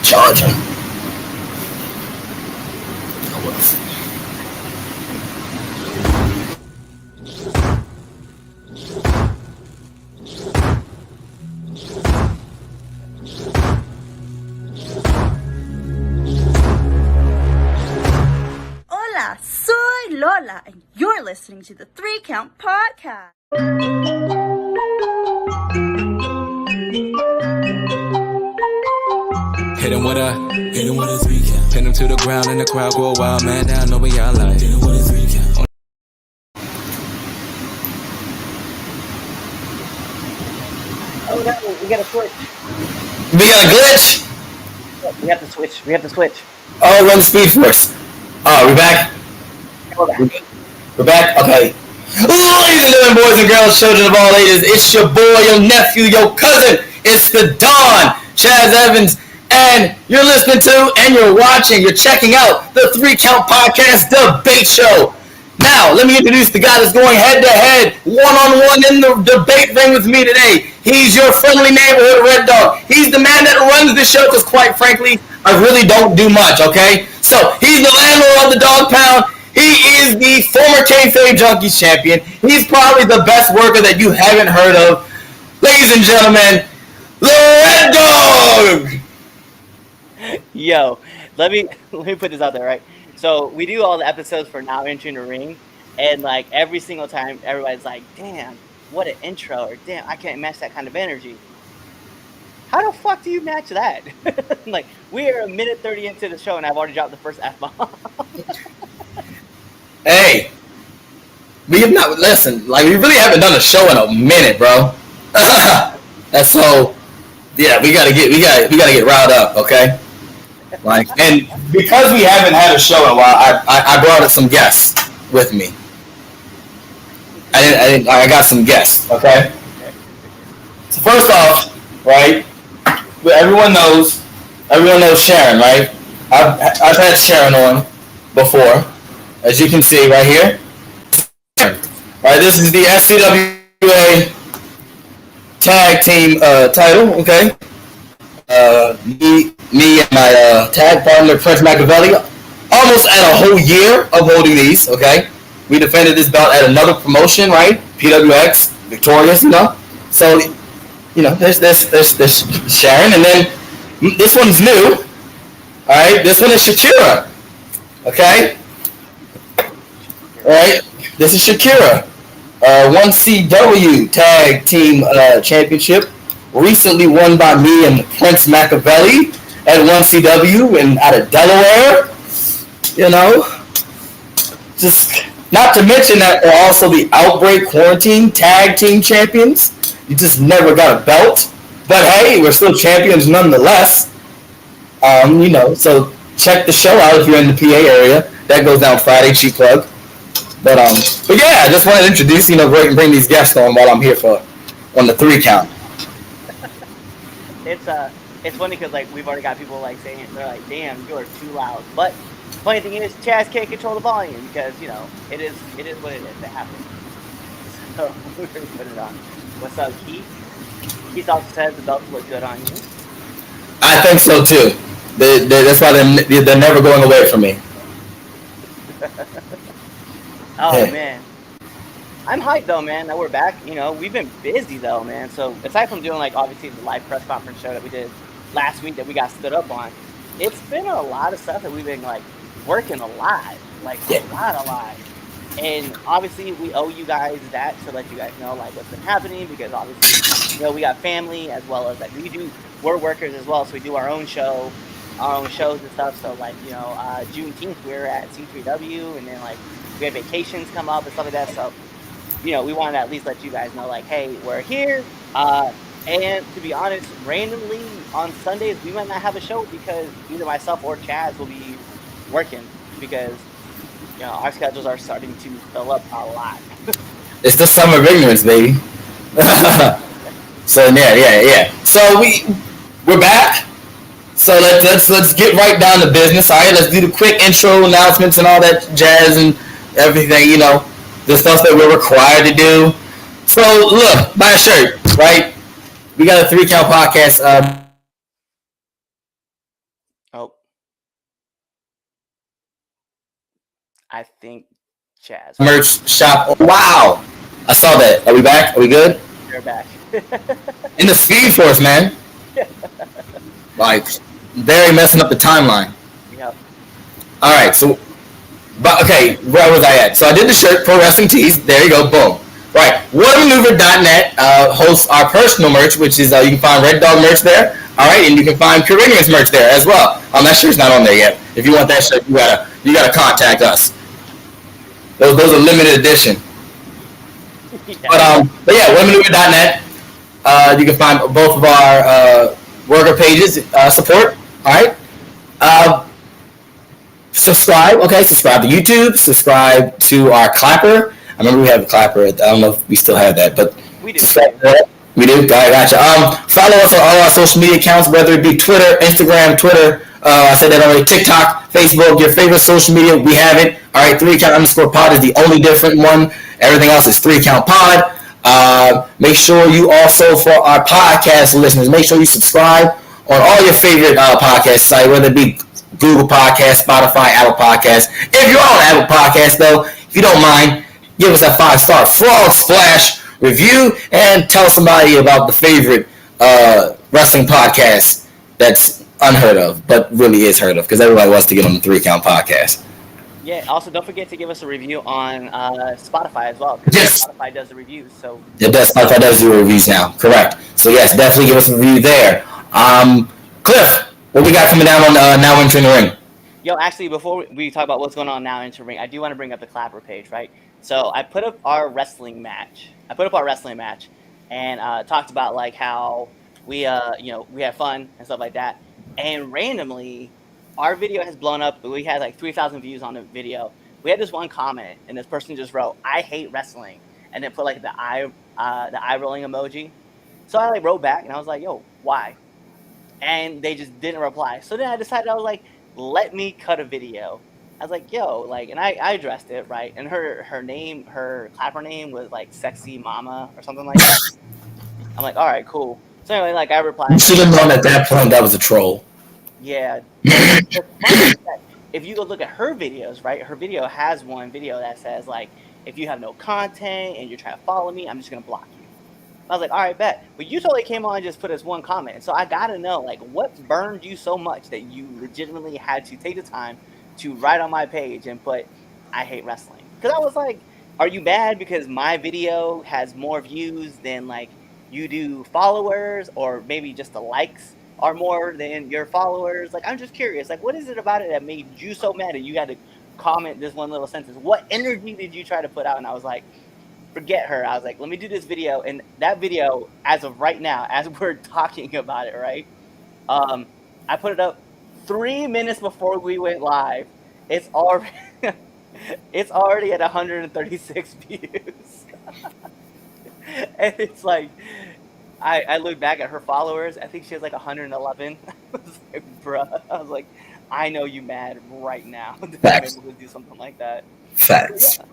charging. Hola, soy Lola, and you're listening to the 3 Count Podcast. Hit him with a 3 count. Pin him to the ground and the crowd go wild, man down, know we all like. Hit him with a 3 count. Oh no, we gotta switch. We got a glitch? We have to switch. We have to switch. Oh, run Speed Force. Oh, we back? We're back? Okay. Ladies and gentlemen, boys and girls, children of all ages, it's your boy, your nephew, your cousin. It's the Don, Chaz Evans, and you're listening to, and you're watching, you're checking out the 3 Count Podcast Debate Show. Now, let me introduce the guy that's going head-to-head, one-on-one in the debate ring with me today. He's your friendly neighborhood Red Dog. He's the man that runs the show because, quite frankly, I really don't do much, okay? So, he's the landlord of the Dog Pound. He is the former Kayfabe Junkies champion. He's probably the best worker that you haven't heard of. Ladies and gentlemen, the Red Dog! Yo, let me put this out there, right? So we do all the episodes for Now Entering the Ring, and like every single time, everybody's like, "Damn, what an intro!" or "Damn, I can't match that kind of energy." How the fuck do you match that? Like, we are a minute 30 into the show, and I've already dropped the first F-bomb. Hey, we have not, listen, like, we really haven't done a show in a minute, bro. And so, yeah, we gotta get riled up, okay? Like, and because we haven't had a show in a while, I brought up some guests with me. I got some guests, okay? So first off, right, everyone knows Sharon, right? I've had Sharon on before, as you can see right here. Right, this is the SCWA tag team title, okay? Me and my tag partner Prince Machiavelli, almost at a whole year of holding these, okay? We defended this belt at another promotion, right? PWX, victorious, you know? So, you know, there's Sharon, and then this one's new, alright? This one is Shakira, okay? Alright, this is Shakira. 1CW Tag Team Championship, recently won by me and Prince Machiavelli at 1CW and out of Delaware. You know, just not to mention that they're also the Outbreak Quarantine Tag Team Champions. You just never got a belt, but hey, we're still champions nonetheless. You know, so check the show out if you're in the PA area. That goes down Friday, cheap plug. But yeah, I just wanted to introduce, you know, bring these guests on while I'm here on the 3 count. It's funny because like we've already got people like saying, they're like, "Damn, you are too loud." But funny thing is, Chaz can't control the volume because, you know, it is what it is. It happens. So we're gonna put it on. What's up, Keith? Keith also says the belts look good on you. I think so too. That's why they're never going away from me. Oh man, I'm hyped though, man, that we're back. You know, we've been busy though, man. So aside from doing like obviously the live press conference show that we did last week that we got stood up on, it's been a lot of stuff that we've been like working a lot, like a lot. And obviously we owe you guys that to let you guys know like what's been happening, because obviously, you know, we got family as well as like we're workers as well, so we do our own shows and stuff. So like, you know, Juneteenth we're at C3W, and then like we have vacations come up and stuff like that. So, you know, we want to at least let you guys know, like, hey, we're here. And to be honest, randomly on Sundays, we might not have a show because either myself or Chaz will be working, because, you know, our schedules are starting to fill up a lot. It's the summer of ignorance, baby. So yeah. So we're back. So let's get right down to business. All right, let's do the quick intro announcements and all that jazz and everything, you know, the stuff that we're required to do. So look, buy a shirt, right? We got a 3 Count Podcast Oh, I think Chaz. Merch shop. Wow. I saw that. Are we back? Are we good? You're back. In the feed for us, man. Like, very messing up the timeline. Yep. All right, so, but okay, where was I at? So I did the shirt, Pro Wrestling Tees. There you go, boom. Right, whatamaneuver.net hosts our personal merch, which is you can find Red Dog merch there. All right, and you can find Caribbean's merch there as well. That shirt's not on there yet. If you want that shirt, you gotta contact us. Those are limited edition. Yeah. But yeah, whatamaneuver.net. You can find both of our worker pages support. All right. Subscribe, okay? Subscribe to YouTube. Subscribe to our Clapper. I remember we have a Clapper. I don't know if we still have that, but We do. subscribe to that. We do. Gotcha. Follow us on all our social media accounts, whether it be Twitter, Instagram, Twitter. I said that already. TikTok, Facebook, your favorite social media. We have it. All right. 3count_pod is the only different one. Everything else is 3count_pod. Make sure you also, for our podcast listeners, make sure you subscribe on all your favorite podcast sites, whether it be Google Podcasts, Spotify, Apple Podcasts. If you're on Apple Podcasts, though, if you don't mind, give us a 5-star Frog Splash review and tell somebody about the favorite wrestling podcast that's unheard of, but really is heard of, because everybody wants to get on the 3Count podcast. Yeah. Also, don't forget to give us a review on Spotify as well, because Yes. Spotify does the reviews. So It does. Spotify does do reviews now. Correct. So yes, definitely give us a review there. Cliff, what we got coming down on Now Entering the Ring? Yo, actually, before we talk about what's going on now in Ring, I do want to bring up the Clapper page, right? So I put up our wrestling match. And talked about like how we we had fun and stuff like that. And randomly, our video has blown up. We had like 3,000 views on the video. We had this one comment, and this person just wrote, "I hate wrestling," and then put like the eye rolling emoji. So I like wrote back, and I was like, "Yo, why?" And they just didn't reply. So then I decided, I was like, let me cut a video. I was like, yo, like, and I addressed it, right? And her name, her Clapper name was like Sexy Mama or something like that. I'm like, all right, cool. So anyway, like I replied. You should have known at that point that was a troll. Yeah. If you go look at her videos, right? Her video has one video that says like, if you have no content and you're trying to follow me, I'm just gonna block you. I was like, all right, bet. But you totally came on and just put us one comment. So I gotta know, like, what burned you so much that you legitimately had to take the time to write on my page and put, I hate wrestling. Because I was like, are you mad because my video has more views than like you do followers, or maybe just the likes are more than your followers? Like, I'm just curious. Like, what is it about it that made you so mad that you had to comment this one little sentence? What energy did you try to put out? And I was like, forget her. I was like, let me do this video. And that video, as of right now, as we're talking about it, right? I put it up 3 minutes before we went live. It's already it's already at 136 views. And it's like, I look back at her followers. I think she has like 111. I was like, bruh. I was like, I know you mad right now that I'm able to do something like that. Facts. Yeah.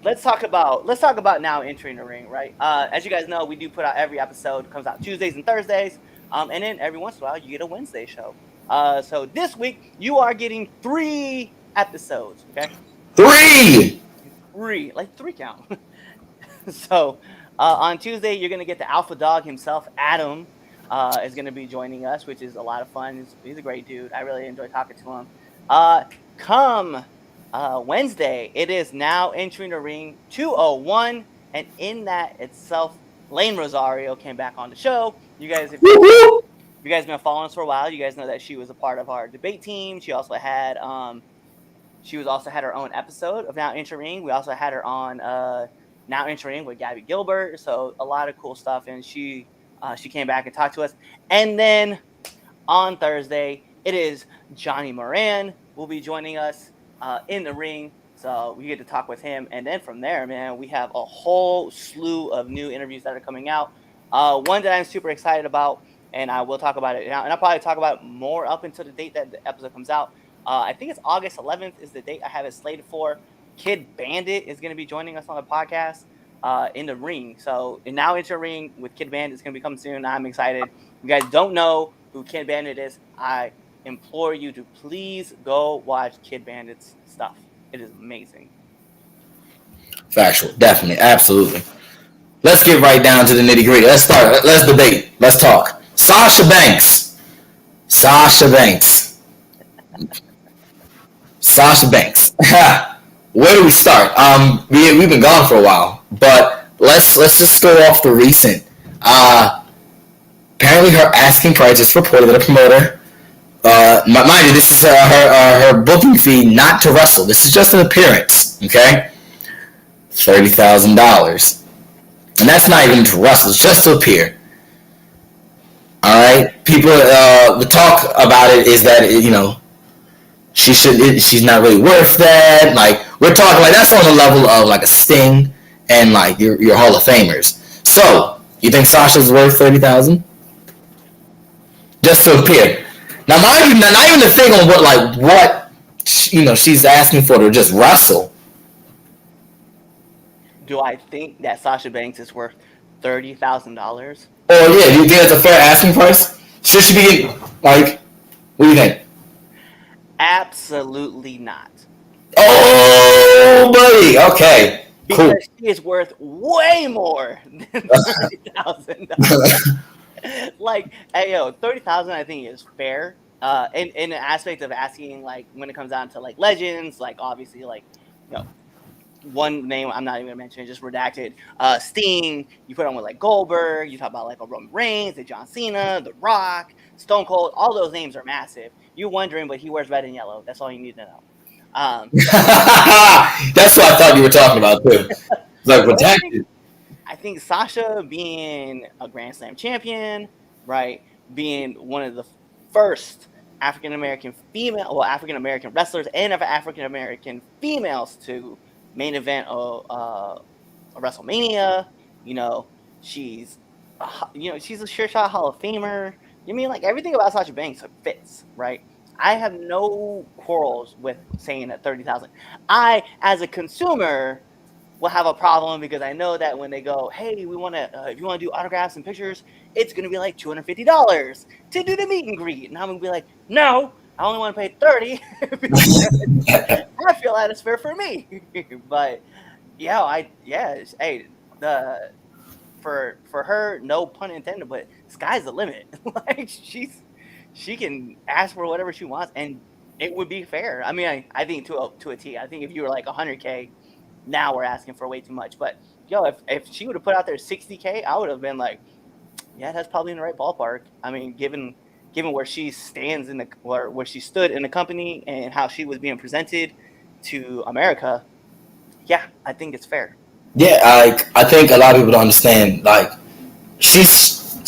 Let's talk about Now Entering the Ring, right? As you guys know, we do put out every episode. It comes out Tuesdays and Thursdays, and then every once in a while you get a Wednesday show. So this week you are getting 3 episodes. Okay, 3. 3, like 3 count. So on Tuesday you're gonna get the Alpha Dog himself, Adam, is gonna be joining us, which is a lot of fun. He's a great dude. I really enjoy talking to him. Come Wednesday, it is Now Entering the Ring 201, and in that itself, Lane Rosario came back on the show. You guys, if you guys been following us for a while, you guys know that she was a part of our debate team. She also had her own episode of Now Entering. We also had her on Now Entering with Gabby Gilbert. So a lot of cool stuff, and she came back and talked to us. And then on Thursday, it is Johnny Moran will be joining us in the ring, so we get to talk with him. And then from there, man, we have a whole slew of new interviews that are coming out. One that I'm super excited about, and I will talk about it now, and I'll probably talk about it more up until the date that the episode comes out. I think it's August 11th is the date I have it slated for. Kid Bandit is going to be joining us on the podcast in the ring. So Now Enter Ring with Kid Bandit is going to be coming soon. I'm excited. If you guys don't know who Kid Bandit is, I implore you to please go watch Kid Bandit's stuff. It is amazing. Factual, definitely, absolutely. Let's get right down to the nitty gritty. Let's start. Let's debate. Let's talk. Sasha Banks. Sasha Banks. Sasha Banks. Where do we start? We've been gone for a while, but let's just go off the recent. Apparently, her asking price is reported that a promoter. Mind you, this is her booking fee, not to wrestle. This is just an appearance. Okay, $30,000, and that's not even to wrestle. It's just to appear. All right, people. The talk about it is that she's not really worth that. Like, we're talking like that's on the level of like a Sting and like your Hall of Famers. So you think Sasha's worth $30,000 just to appear? Now, mind you, not even to think on what she's asking for to just wrestle. Do I think that Sasha Banks is worth $30,000? Oh yeah, do you think that's a fair asking price? Should she be like? What do you think? Absolutely not. Oh, buddy. Okay. Cool. Because she is worth way more than $30,000. Like, hey, yo, $30,000 I think is fair. In the aspect of asking, like, when it comes down to like legends, like obviously, like, one name I'm not even gonna mention, just redacted. Sting, you put on with like Goldberg, you talk about like a Roman Reigns, a John Cena, The Rock, Stone Cold, all those names are massive. You're wondering, but he wears red and yellow. That's all you need to know. That's what I thought you were talking about too. Like protected. I think Sasha being a Grand Slam champion, right? Being one of the first African American wrestlers and African American females to main event a WrestleMania. She's a sure shot Hall of Famer. You mean, like, everything about Sasha Banks fits, right? I have no quarrels with saying that $30,000. I, as a consumer, will have a problem because I know that when they go, hey, we want to, if you want to do autographs and pictures, it's going to be like $250 to do the meet and greet. And I'm going to be like, no, I only want to pay $30 because I feel that it's fair for me. But for her, no pun intended, but sky's the limit. Like, she can ask for whatever she wants, and it would be fair. I mean, I think to a T. I think if you were like $100K, now we're asking for way too much. But if she would have put out there $60K, I would have been like, yeah, that's probably in the right ballpark. I mean, given where she stands where she stood in the company and how she was being presented to America, yeah, I think it's fair. Yeah, I think a lot of people don't understand. Like, she's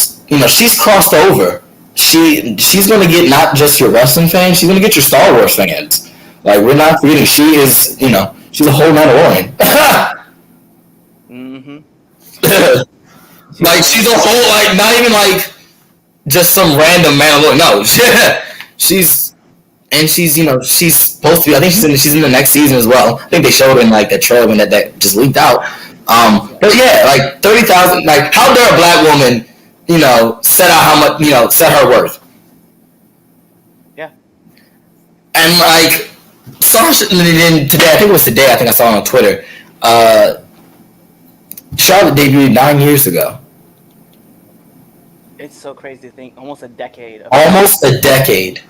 crossed over. She's gonna get not just your wrestling fans, she's gonna get your Star Wars fans. Like, we're not forgetting, she is, she's a whole Mandalorian. Mm-hmm. Like, she's a whole, like, not even like just some random Mandalorian. No, she's supposed to be. I think she's in the next season as well. I think they showed in like that trailer when that just leaked out. But yeah, like $30,000. Like, how dare a black woman, set out how much, set her worth? Yeah. And like, Sasha, today, I think it was today. I think I saw it on Twitter. Charlotte debuted 9 years ago. It's so crazy to think almost a decade. Almost a decade.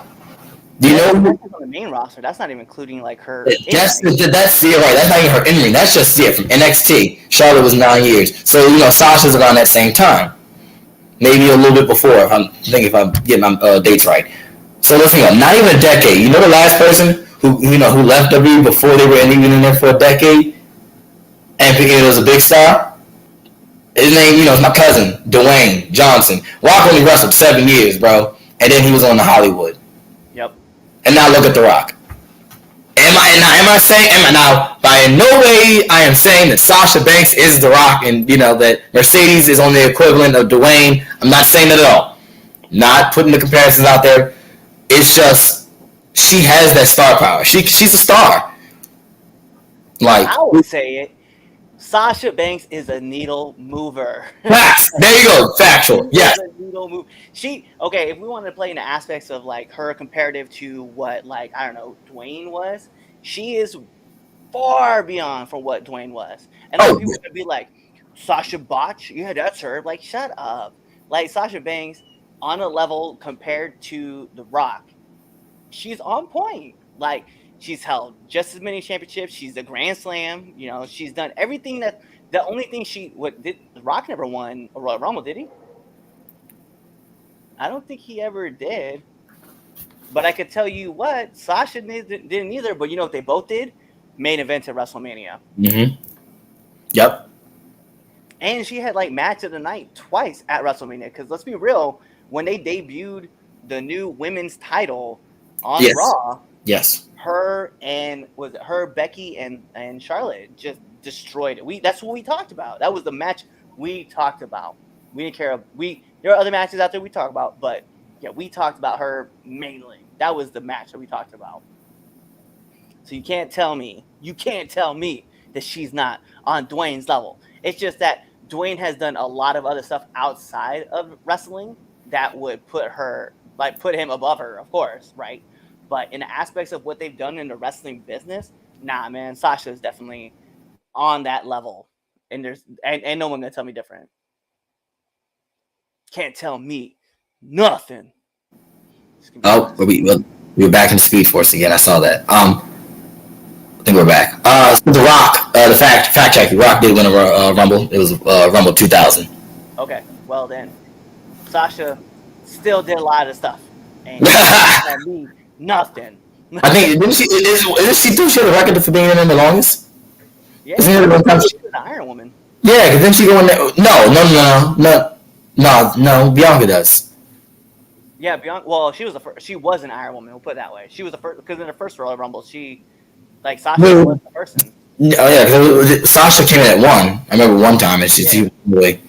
Do you know? That's on the main roster. That's not even including like her. That's right. That's not even her in ring. That's just from NXT. Charlotte was 9 years. So Sasha's around that same time, maybe a little bit before. If I'm getting my dates right. So let's think. Not even a decade. You know the last person who left WWE before they were even in there for a decade, and it was a big star. His name, is my cousin, Dwayne Johnson. Rock only wrestled 7 years, bro, and then he was on the Hollywood. Yep. And now look at The Rock. Am I saying by in no way I am saying that Sasha Banks is The Rock and that Mercedes is on the equivalent of Dwayne. I'm not saying that at all. Not putting the comparisons out there. It's just she has that star power. She's a star. Like, I would say it. Sasha Banks is a needle mover. Facts. There you go. Factual. Yes. A needle move. If we wanted to play in the aspects of like her comparative to what, like, I don't know, Dwayne was, she is far beyond from what Dwayne was. And people would be like, Sasha Botch? Yeah, that's her. Like, shut up. Like, Sasha Banks, on a level compared to The Rock, she's on point. Like, she's held just as many championships. She's a Grand Slam. You know, she's done everything that. The only thing The Rock never won a Royal Rumble, did he? I don't think he ever did. But I could tell you what, Sasha didn't either. But you know what they both did? Main event at WrestleMania. Mm-hmm. Yep. And she had like match of the night twice at WrestleMania. Because let's be real, when they debuted the new women's title on Raw, her and Becky and Charlotte just destroyed it. That's what we talked about. That was the match we talked about. We didn't care. There are other matches out there we talk about, but yeah, we talked about her mainly. That was the match that we talked about. So you can't tell me that she's not on Dwayne's level. It's just that Dwayne has done a lot of other stuff outside of wrestling that would put him above her, of course, right? But in the aspects of what they've done in the wrestling business, nah, man, Sasha is definitely on that level. And no one gonna tell me different. Can't tell me nothing. Oh, we're back in Speed Force again. I saw that. I think we're back. So The Rock, the fact check. The Rock did win a Rumble. It was Rumble 2000. Okay, well then, Sasha still did a lot of stuff, and that means nothing. I think isn't she had a record for being in the longest? Yeah, she's an Iron Woman. Yeah, because then she go in there. No. Bianca does. Yeah, Bianca. Well, she was the first. She was an Iron Woman. We'll put it that way. She was the first because in the first Royal Rumble, Sasha was the person. Oh yeah, because Sasha came in at 1. I remember one time, and she really.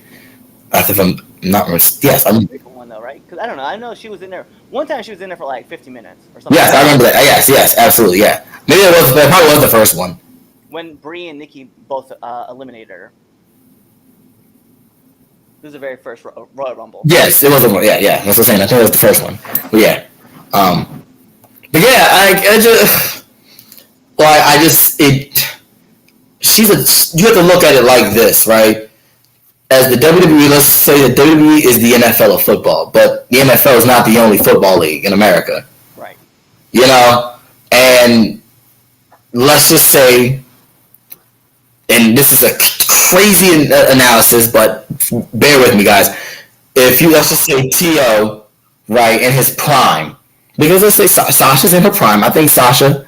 If I'm not yes, I'm. One though, right? Because I don't know. I know she was in there. One time she was in there for like 50 minutes or something. Yes, I remember that. Yes, absolutely, yeah. Maybe it probably was the first one. When Brie and Nikki both eliminated her. This is the very first Royal Rumble. Yes, it was the one. Yeah, that's what I'm saying. I think it was the first one. But yeah, but yeah, you have to look at it like this, right? As the WWE, let's say the WWE is the NFL of football, but the NFL is not the only football league in America. Right. You know, and let's just say, and this is a crazy analysis, but bear with me, guys. Let's just say T.O., right, in his prime, because let's say Sasha's in her prime. I think Sasha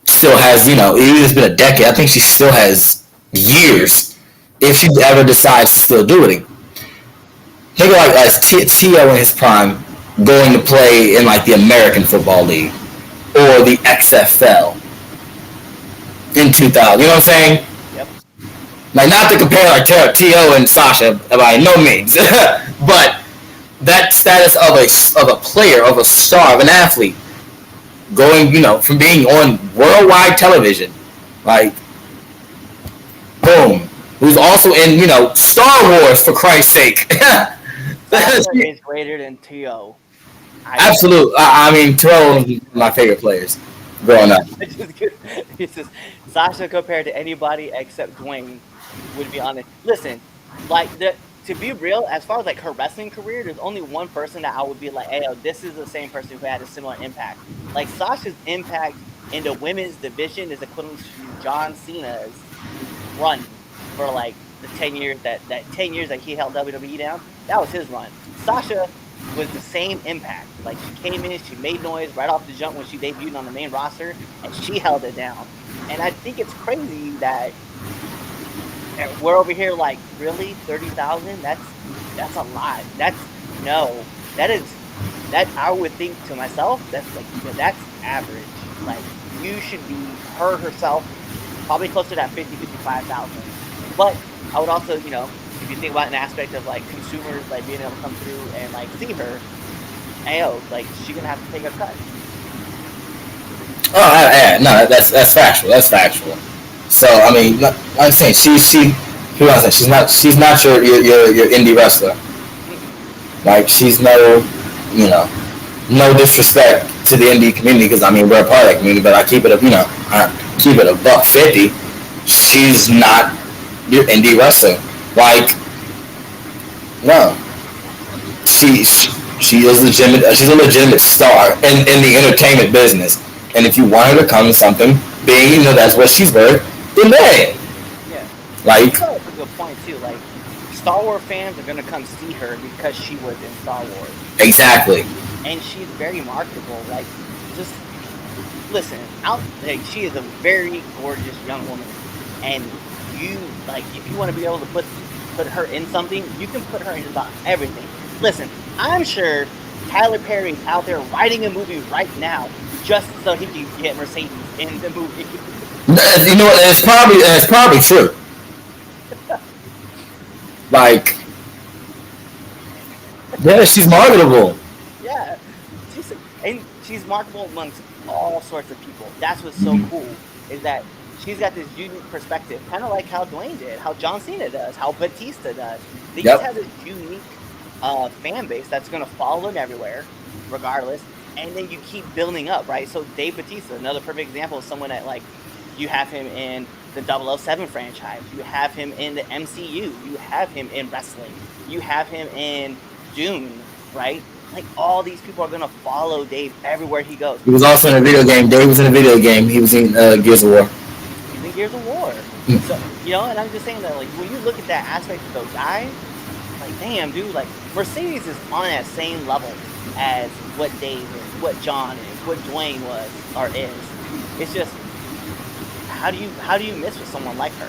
still has, it's been a decade. I think she still has years if she ever decides to still do it. Think of like as T.O. in his prime going to play in like the American Football League or the XFL in 2000. You know what I'm saying? Yep. Like, not to compare like T.O. and Sasha by no means, but that status of a player, of a star, of an athlete, going, from being on worldwide television, like, boom, who's also in, Star Wars, for Christ's sake. Sasha is greater than T.O. Absolutely. I mean, T.O. is one of my favorite players growing up. It's just Sasha compared to anybody except Dwayne would be honest. Listen, like, to be real, as far as like her wrestling career, there's only one person that I would be like, hey, this is the same person who had a similar impact. Like, Sasha's impact in the women's division is equivalent to John Cena's run for like the 10 years that 10 years that he held WWE down. That was his run. Sasha was the same impact. Like, she came in, she made noise right off the jump when she debuted on the main roster, and she held it down. And I think it's crazy that we're over here like, really, 30,000? That's a lot. That I would think to myself, that's like, that's average. Like, you should be her herself, probably closer to that 55,000. But I would also, if you think about an aspect of like consumers like being able to come through and like see her, like, she's gonna have to take a cut. Oh, yeah, no, that's factual. That's factual. So I mean, I'm saying who else? She's not your indie wrestler. Like she's no, you know, no disrespect to the indie community because I mean we're a part of that community, but I keep it a I keep it a $150. She's not your indie wrestler. Like no, she is legitimate. She's a legitimate star in the entertainment business. And if you want her to come to something, being that's what she's worth, then man. Yeah. Like That's a good point too. Like Star Wars fans are gonna come see her because she was in Star Wars. exactly. And she's very marketable. Like, just listen, she is a very gorgeous young woman, and you like if you want to be able to put her in something, you can put her in about everything. Listen, I'm sure Tyler Perry's out there writing a movie right now just so he can get Mercedes in the movie. You know what? It's probably true. Like, yeah, she's marketable. Yeah, she's marketable amongst all sorts of people. That's what's so cool is that she's got this unique perspective, kind of like how Dwayne did, how John Cena does, how Batista does. They just have this unique fan base that's going to follow them everywhere, regardless. And then you keep building up, right? So Dave Batista, another perfect example of someone that like you have him in the 007 franchise, you have him in the MCU, you have him in wrestling, you have him in Dune, right? Like all these people are gonna follow Dave everywhere he goes. He was also in a video game. Dave was in a video game. He was in Gears of War. He's in Gears of War. So and I'm just saying that like when you look at that aspect of those guys, like damn dude, like Mercedes is on that same level as what Dave is, what John is, what Dwayne was or is. It's just how do you miss with someone like her?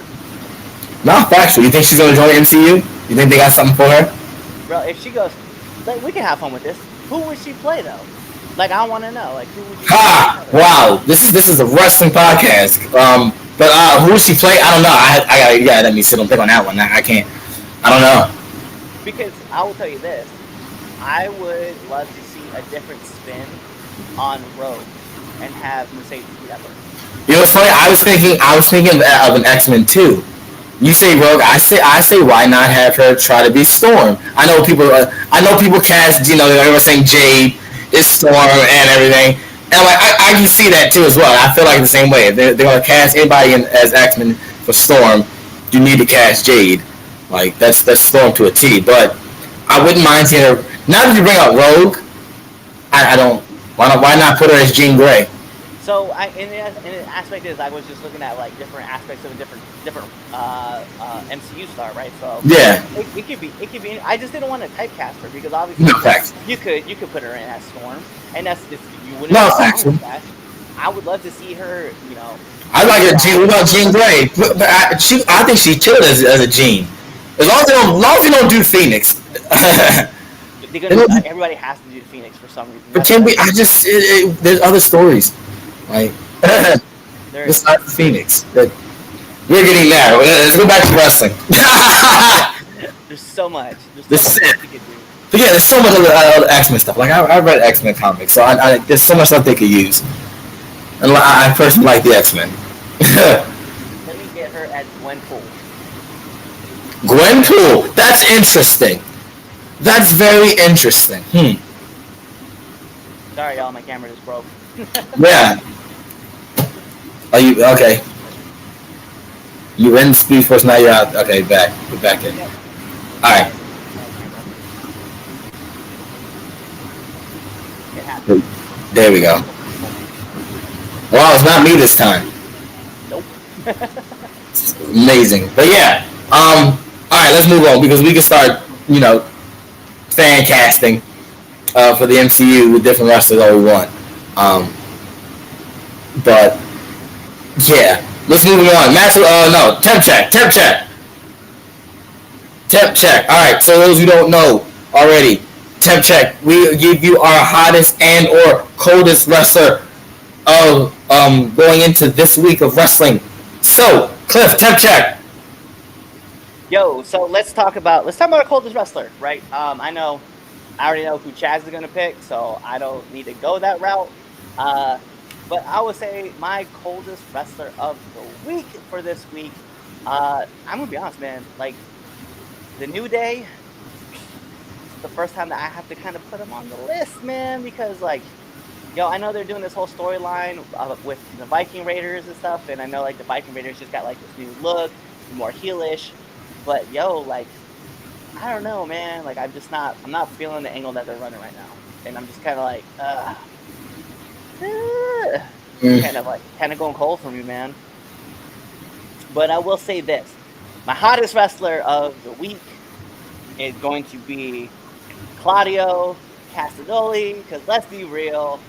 No, factual. You think she's gonna join the MCU? You think they got something for her? Bro, if she goes, like, we can have fun with this. Who would she play though? Like, I want to know. Like, who would you? Wow. This is a wrestling podcast. But who would she play? I don't know. I gotta let me sit and think on that one. I can't. I don't know. Because I will tell you this, I would love to see a different spin on Rogue and have Mercedes be that person. You know what's funny? I was thinking of an X-Men too. You say Rogue, I say why not have her try to be Storm? I know people cast, they were saying Jade is Storm and everything. And like I can see that too as well. I feel like the same way. If they're gonna cast anybody as X-Men for Storm, you need to cast Jade. Like that's Storm to a T. But I wouldn't mind seeing her. Now that you bring up Rogue, I don't. Why not put her as Jean Grey? So in the aspect is I was just looking at like different aspects of a different MCU star, right? So yeah, it could be. I just didn't want to typecast her because obviously you could put her in as Storm, and that's just you wouldn't. No, actually, that. I would love to see her. I like her. What about Jean Grey? But I think she killed as a Jean. As long as they don't do Phoenix. Everybody has to do Phoenix for some reason. But can we? There's other stories. Like it's not Phoenix. But we're getting there. Let's go back to wrestling. There's so much. There's so much you could do. But yeah, there's so much other X-Men stuff. Like I read X-Men comics, so there's so much stuff they could use. And I personally like the X-Men. Let me get her at Gwenpool. Gwenpool. That's interesting. That's very interesting. Sorry, y'all. My camera just broke. Yeah. Are you okay? You were in Speed Force, now you're out. Okay, back. We're back in. Yep. Alright. It happened. There we go. Well, it's not me this time. Nope. It's amazing. But yeah. Alright, let's move on because we can start, fan casting for the MCU with different wrestlers all we want. But yeah, let's move on. Temp check. All right, so those who don't know already, temp check. We give you our hottest and or coldest wrestler of going into this week of wrestling. So, Cliff, temp check. Yo, so let's talk about our coldest wrestler, right? I already know who Chaz is gonna pick, so I don't need to go that route. But I would say my coldest wrestler of the week for this week. I'm gonna be honest, man. Like the New Day, this is the first time that I have to kind of put them on the list, man, because like, I know they're doing this whole storyline with the Viking Raiders and stuff, and I know like the Viking Raiders just got like this new look, more heelish, but like, I don't know, man. Like I'm not feeling the angle that they're running right now, and I'm just kind of like, kind of going cold for me, man. But I will say this: my hottest wrestler of the week is going to be Claudio Castagnoli, because let's be real,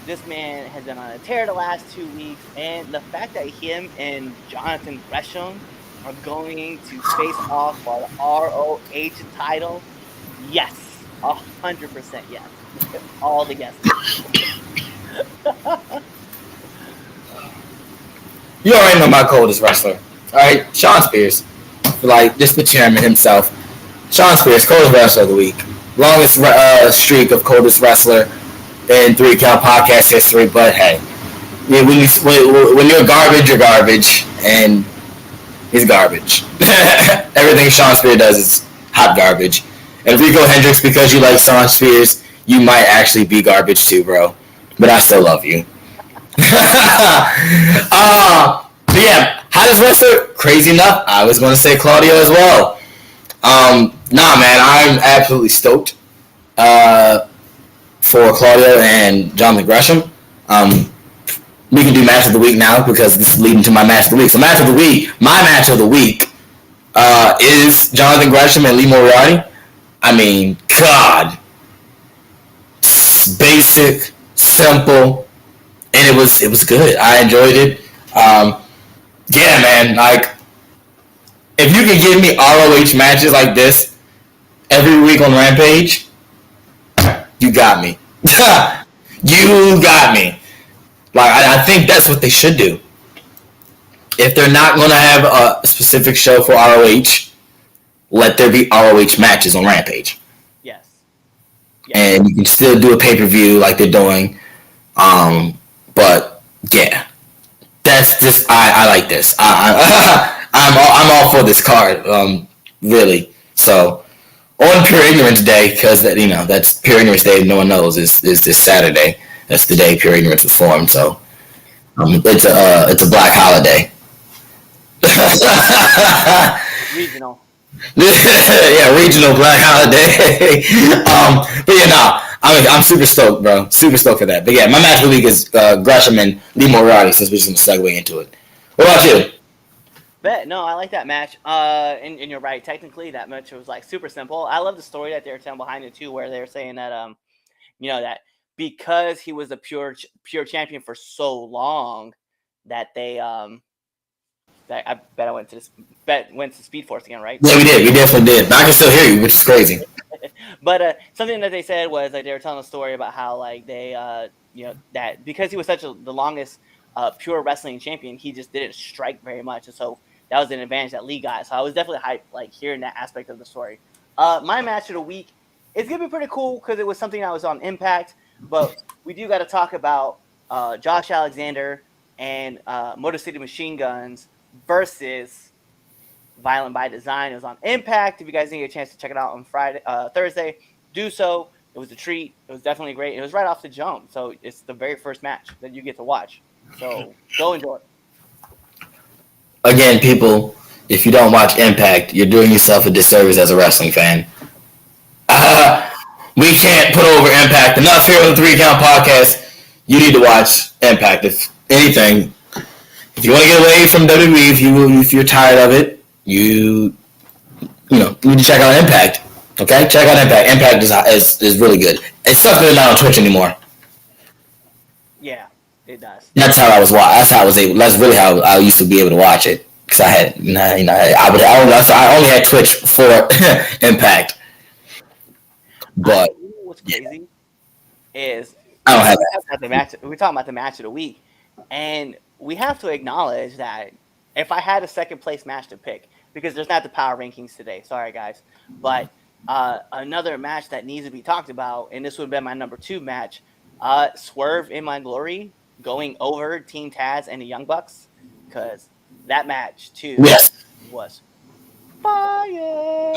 this man has been on a tear the last 2 weeks, and the fact that him and Jonathan Gresham are going to face off for the ROH title, yes, 100% yes, all the yeses. You already know my coldest wrestler. All right, Shawn Spears, like just the chairman himself. Shawn Spears, coldest wrestler of the week, longest streak of coldest wrestler in 3 Count podcast history. But hey, when you're garbage, you're garbage, and he's garbage. Everything Shawn Spears does is hot garbage. And Rico Hendricks, because you like Shawn Spears, you might actually be garbage too, bro. But I still love you. But yeah, hottest wrestler, crazy enough, I was going to say Claudio as well. Nah, man, I'm absolutely stoked for Claudio and Jonathan Gresham. We can do match of the week now because this is leading to my match of the week. So match of the week, my match of the week is Jonathan Gresham and Lee Moriarty. I mean, God, basic, simple, and it was good. I enjoyed it. Yeah, man, like if you can give me ROH matches like this every week on Rampage, you got me. You got me. Like I think that's what they should do. If they're not going to have a specific show for ROH, let there be ROH matches on Rampage. Yes. And you can still do a pay-per-view like they're doing. But yeah, that's just I like this. I'm all for this card. Really. So on Pure Ignorance Day, because that's Pure Ignorance Day. No one knows is this Saturday. That's the day Pure Ignorance was formed. So it's a black holiday. Regional. Yeah, regional black holiday. But yeah, no, I'm super stoked, bro. Super stoked for that. But yeah, my match of the week is Gresham and Lee Moriarty, since we're just gonna segue into it. What about you? Bet no, I like that match. And you're right. Technically, that match was like super simple. I love the story that they were telling behind it too, where they were saying that that because he was a pure champion for so long, that they that I bet I went to Speed Force again, right? Yeah, we did. We definitely did. But I can still hear you, which is crazy. But something that they said was like they were telling a story about how like they that because he was the longest pure wrestling champion, he just didn't strike very much, and so that was an advantage that Lee got. So I was definitely hyped like hearing that aspect of the story. My match of the week is gonna be pretty cool because it was something that was on Impact, but we do got to talk about Josh Alexander and Motor City Machine Guns versus Violent by Design. It was on Impact. If you guys didn't get a chance to check it out on Thursday, do so. It was a treat. It was definitely great. It was right off the jump, so it's the very first match that you get to watch. So go enjoy it. Again, people, if you don't watch Impact, you're doing yourself a disservice as a wrestling fan. We can't put over Impact enough here on the 3 Count podcast. You need to watch Impact. If anything, if you want to get away from WWE, if you're tired of it, you need to check out Impact. Okay, check out Impact. Impact is really good. It's stuff that's not on Twitch anymore. Yeah, it does. That's how I was. That's really how I used to be able to watch it, because I had, I only had Twitch for Impact. But what's crazy is I don't have that. We're talking about the match of the week, and we have to acknowledge that if I had a second place match to pick, because there's not the power rankings today, sorry guys, but another match that needs to be talked about, and this would have been my number 2 match, Swerve in My Glory going over Team Taz and the Young Bucks, because that match too Yes. was fire.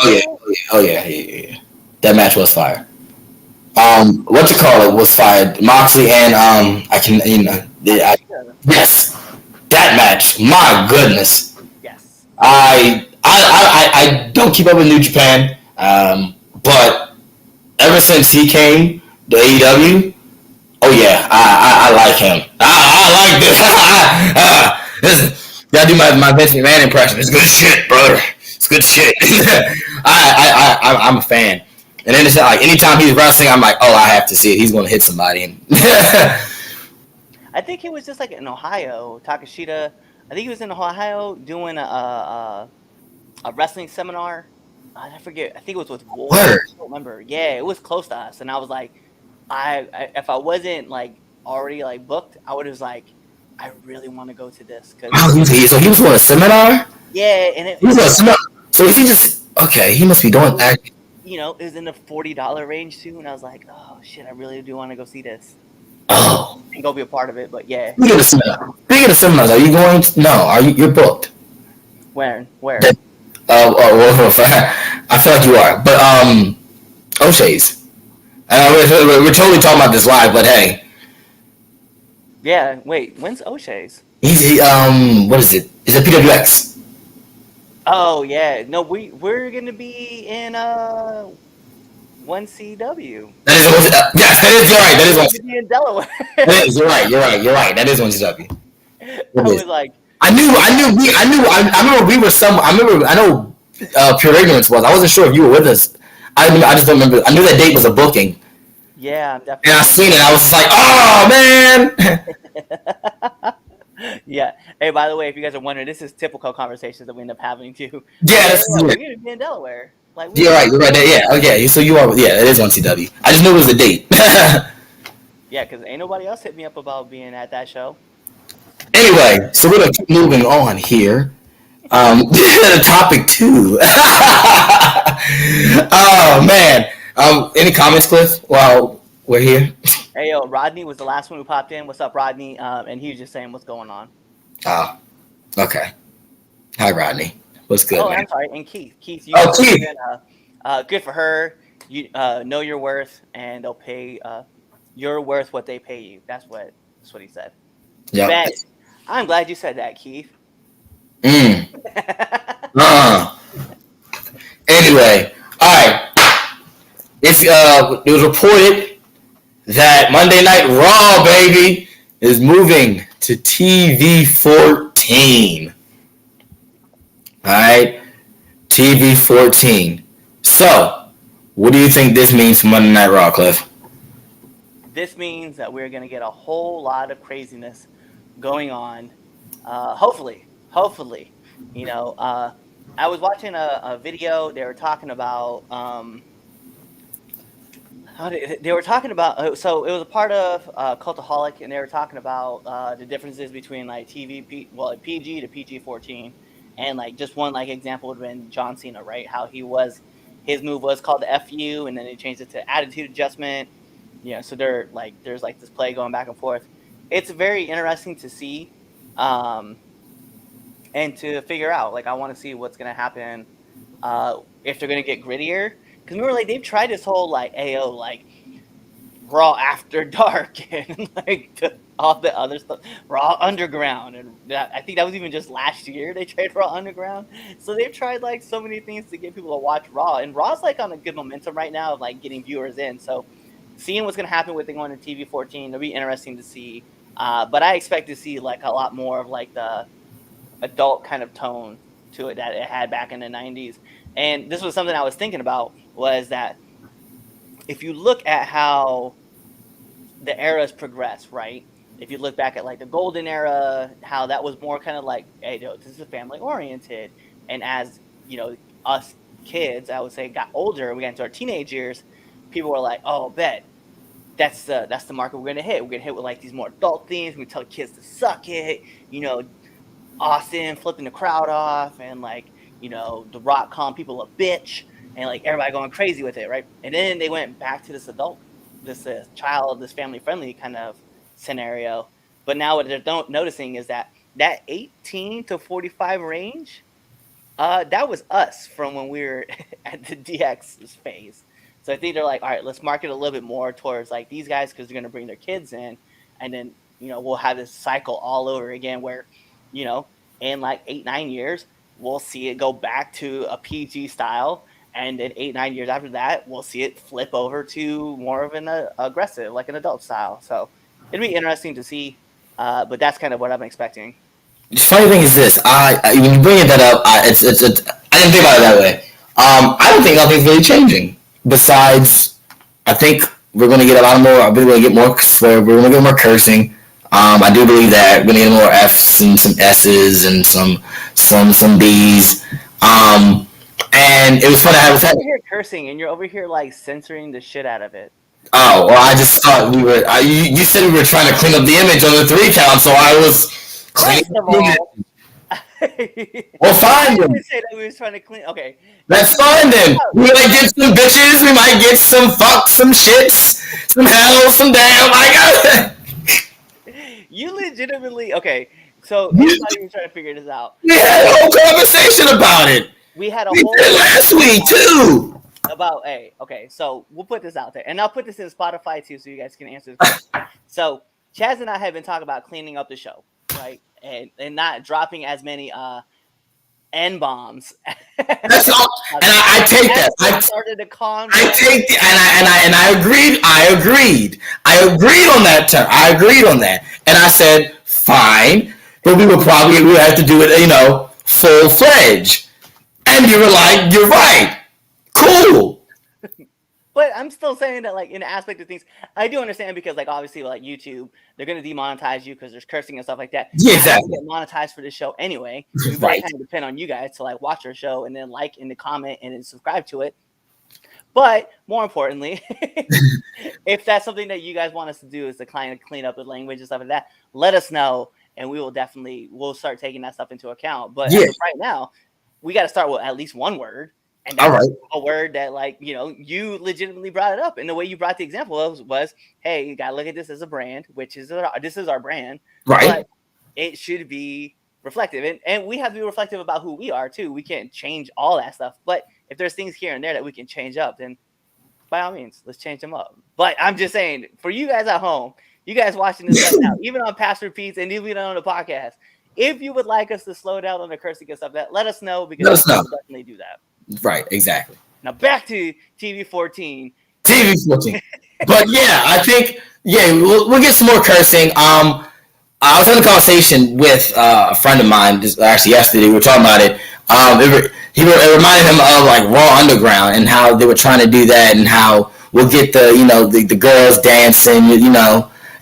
Oh yeah. That match was fire. What you call it was fired. Moxley and I can yes, that match. My goodness, Yes. I don't keep up with New Japan, but ever since he came to AEW, oh yeah, I like him. I like this. Gotta do my Vince McMahon impression. It's good shit, brother. It's good shit. I'm a fan. And then it's like anytime he's wrestling, I'm like, oh, I have to see it. He's gonna hit somebody. I think he was just like in Ohio, Takashita. I think he was in Ohio doing a wrestling seminar. I forget. I think it was with War. I Word. don't remember. Yeah, it was close to us, and I was like, I if I wasn't like already like booked, I would have like, I really want to go to this because So he was going to a seminar. yeah, and He was going to a seminar. So is he just okay? He must be doing that. you know, it was in the $40 range too, and I was like, oh shit, I really do want to go see this Oh, and go be a part of it. But yeah, speaking of seminar. Speaking of seminars, are you going? No, are you? You're booked. where? I feel like you are, but O'Shea's. We're totally talking about this live, but hey, Yeah, wait, when's O'Shea's? what is it? Is it PWX? Oh yeah, no, we're gonna be in 1CW. That is yes, that is. You're right. That is We're one. gonna be in Delaware. That is, you're right. That is one CW. I was like, I remember we were some. I know. Pure Ignorance was. I wasn't sure if you were with us. I just don't remember. I knew that date was a booking, yeah, I'm and I definitely. seen it. I was just like, oh man. Yeah. Hey, by the way, if you guys are wondering, this is typical conversations that we end up having too. Yeah, that's We're it. gonna be in Delaware. Like, You're right. Yeah. Okay. So you are. Yeah, it is on CW. I just knew it was a date. Yeah, because ain't nobody else hit me up about being at that show. Anyway, so we're gonna keep moving on here. Topic 2. Oh man. Any comments, Cliff? While we're here. Hey, yo, Rodney was the last one who popped in. What's up, Rodney? And he was just saying what's going on. Oh, okay. Hi, Rodney. What's good, Oh, man? I'm sorry. And Keith. Keith, you Oh, Keith. good for her. You know your worth, and they'll pay. You're worth what they pay you. That's what he said. Yeah. Bet. I'm glad you said that, Keith. Anyway, all right. It was reported that Monday Night Raw, baby, is moving to TV 14. All right, TV 14. So, what do you think this means for Monday Night Raw, Cliff? This means that we're going to get a whole lot of craziness going on. Hopefully, you know, I was watching a video. They were talking about, so it was a part of Cultaholic, and they were talking about the differences between like PG to PG-14. And like just one like example would have been John Cena, right? How his move was called the FU, and then they changed it to attitude adjustment. Yeah, so there's like this play going back and forth. It's very interesting to see, and to figure out. Like I want to see what's gonna happen, if they're gonna get grittier. Because remember, like they've tried this whole like AO like Raw After Dark and like all the other stuff, Raw Underground, and I think that was even just last year they tried Raw Underground. So they've tried like so many things to get people to watch Raw, and Raw's like on a good momentum right now of like getting viewers in. So seeing what's gonna happen with it going to TV 14, it'll be interesting to see. But I expect to see like a lot more of like the adult kind of tone to it that it had back in the 90s. And this was something I was thinking about, was that if you look at how the eras progress, right? If you look back at like the golden era, how that was more kind of like, hey, this is family oriented. And as you know, us kids, I would say, got older, we got into our teenage years, people were like, oh, bet that's the market we're gonna hit. We're gonna hit with like these more adult themes. We tell kids to suck it, you know, Austin flipping the crowd off, and like, you know, The Rock calling people a bitch, and like everybody going crazy with it, right? And then they went back to this adult, this child, this family friendly kind of scenario. But now what they're noticing is that 18 to 45 range, that was us from when we were at the DX phase. So I think they're like, all right, let's market a little bit more towards like these guys because they're going to bring their kids in, and then we'll have this cycle all over again where in like 8-9 years we'll see it go back to a PG style, and then 8-9 years after that we'll see it flip over to more of an aggressive, like an adult style. So it'd be interesting to see, but that's kind of what I'm expecting. The funny thing is this: when you bring that up, I didn't think about it that way. I don't think nothing's really changing. Besides, I think we're going to get a lot more. I believe we're going to get more swear. We're going to get more cursing. I do believe that we're going to get more F's and some S's and some B's. And it was fun to have that. You're cursing and you're over here like censoring the shit out of it. Oh well, I just thought we were. You said we were trying to clean up the image on the 3 count, so I was. Well, fine then. Say that we was trying to clean. Okay, that's fine then. We might get some bitches. We might get some fucks, some shits, some hell, some damn. I got it. You legitimately okay? So everybody was trying to figure this out. We had a whole conversation about it. We had a whole did last week too. About okay. So we'll put this out there, and I'll put this in Spotify too, so you guys can answer this question. So Chaz and I have been talking about cleaning up the show, right? And not dropping as many N-bombs. That's all. And I take that. I started a con. I take the, and I agreed. I agreed on that term. I agreed on that. And I said, fine, but we would have to do it, full-fledged. And you were like, you're right. Cool. But I'm still saying that, like, in the aspect of things, I do understand because, like, obviously, like, YouTube, they're going to demonetize you because there's cursing and stuff like that. Yeah, exactly. Get monetized for this show anyway. We right. kind of depend on you guys to, like, watch our show and then like and the comment and then subscribe to it. But more importantly, if that's something that you guys want us to do is to kind of clean up the language and stuff like that, let us know, and we'll start taking that stuff into account. But as of right now, we got to start with at least one word. And that's a word that, like, you legitimately brought it up. And the way you brought the example was, hey, you got to look at this as a brand, which is this is our brand. Right. But it should be reflective. And we have to be reflective about who we are, too. We can't change all that stuff. But if there's things here and there that we can change up, then by all means, let's change them up. But I'm just saying, for you guys at home, you guys watching this right now, even on past repeats and even on the podcast, if you would like us to slow down on the cursing and stuff, let us know, because we'll definitely do that. Right, exactly. Now back to TV14. But yeah, I think we'll get some more cursing. I was having a conversation with a friend of mine actually yesterday. We were talking about it. It reminded him of like Raw Underground and how they were trying to do that, and how we'll get the girls dancing,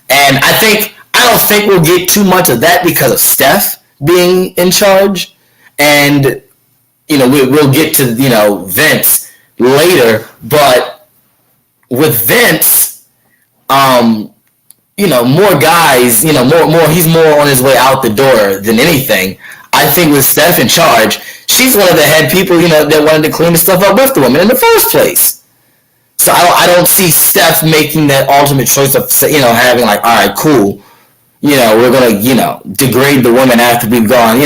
And I don't think we'll get too much of that because of Steph being in charge, and we'll get to Vince later, but with Vince, more guys, more he's more on his way out the door than anything. I think with Steph in charge, she's one of the head people, that wanted to clean the stuff up with the women in the first place. So I don't see Steph making that ultimate choice of having like, all right, cool, we're gonna degrade the women after we've gone,